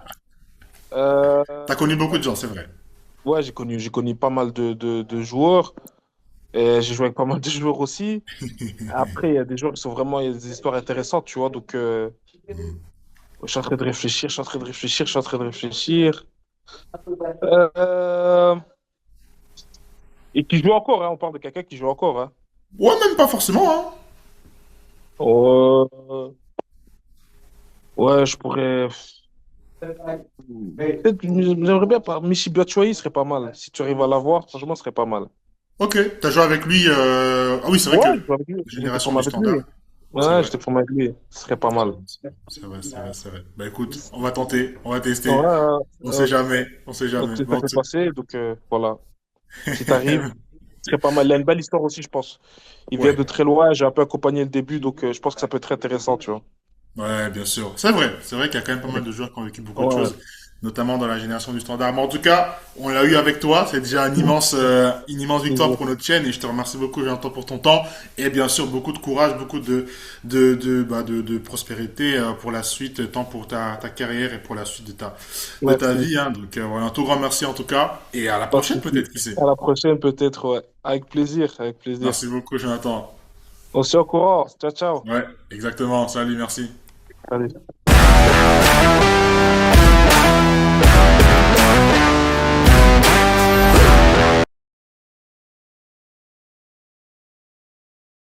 T'as connu Euh, beaucoup de gens, c'est vrai. ouais, j'ai connu pas mal de joueurs. Et j'ai joué avec pas mal de joueurs aussi. Après, il y a des joueurs qui sont vraiment, il y a des histoires intéressantes, tu vois. Donc, je suis en train de réfléchir, je suis en train de réfléchir, je suis en train de réfléchir. Euh, Et qui joue encore, hein. On parle de quelqu'un qui joue encore, hein. Ouais, même pas forcément, hein. Euh, Ouais, je pourrais. Peut-être, j'aimerais bien pas. Michi Batshuayi serait pas mal. Si tu arrives à l'avoir, franchement, ce serait pas mal. Ok, t'as joué avec lui. Ah oui, c'est vrai Ouais, que je joue avec lui. J'étais génération formé du avec standard, lui. c'est Ouais, vrai. j'étais formé avec lui. Ce serait pas mal. C'est vrai, c'est vrai, c'est vrai. Bah écoute, on va tenter, on va tester. Ouais, On sait jamais, on sait notre jamais. tête Bon, fait passer, donc voilà. Si t'arrives, ce serait pas mal. Il a une belle histoire aussi, je pense. Il vient ouais, de très loin, j'ai un peu accompagné le début, donc je pense que ça peut être très intéressant, tu vois. ouais, bien sûr. C'est vrai qu'il y a quand même pas mal de joueurs qui ont vécu beaucoup de Ouais. choses. notamment dans la génération du standard. Mais en tout cas, on l'a eu avec toi. C'est déjà une immense victoire pour notre chaîne et je te remercie beaucoup, Jonathan, pour ton temps et bien sûr beaucoup de courage, beaucoup de prospérité pour la suite, tant pour ta carrière et pour la suite de ta Merci. vie. Hein. Donc voilà, un tout grand merci en tout cas et à la Pas de prochaine souci. peut-être, qui sait. À la prochaine, peut-être, ouais. Avec plaisir, avec plaisir. Merci beaucoup, Jonathan. On se tient au courant. Ciao, ciao. Ouais, exactement. Salut, merci. Allez.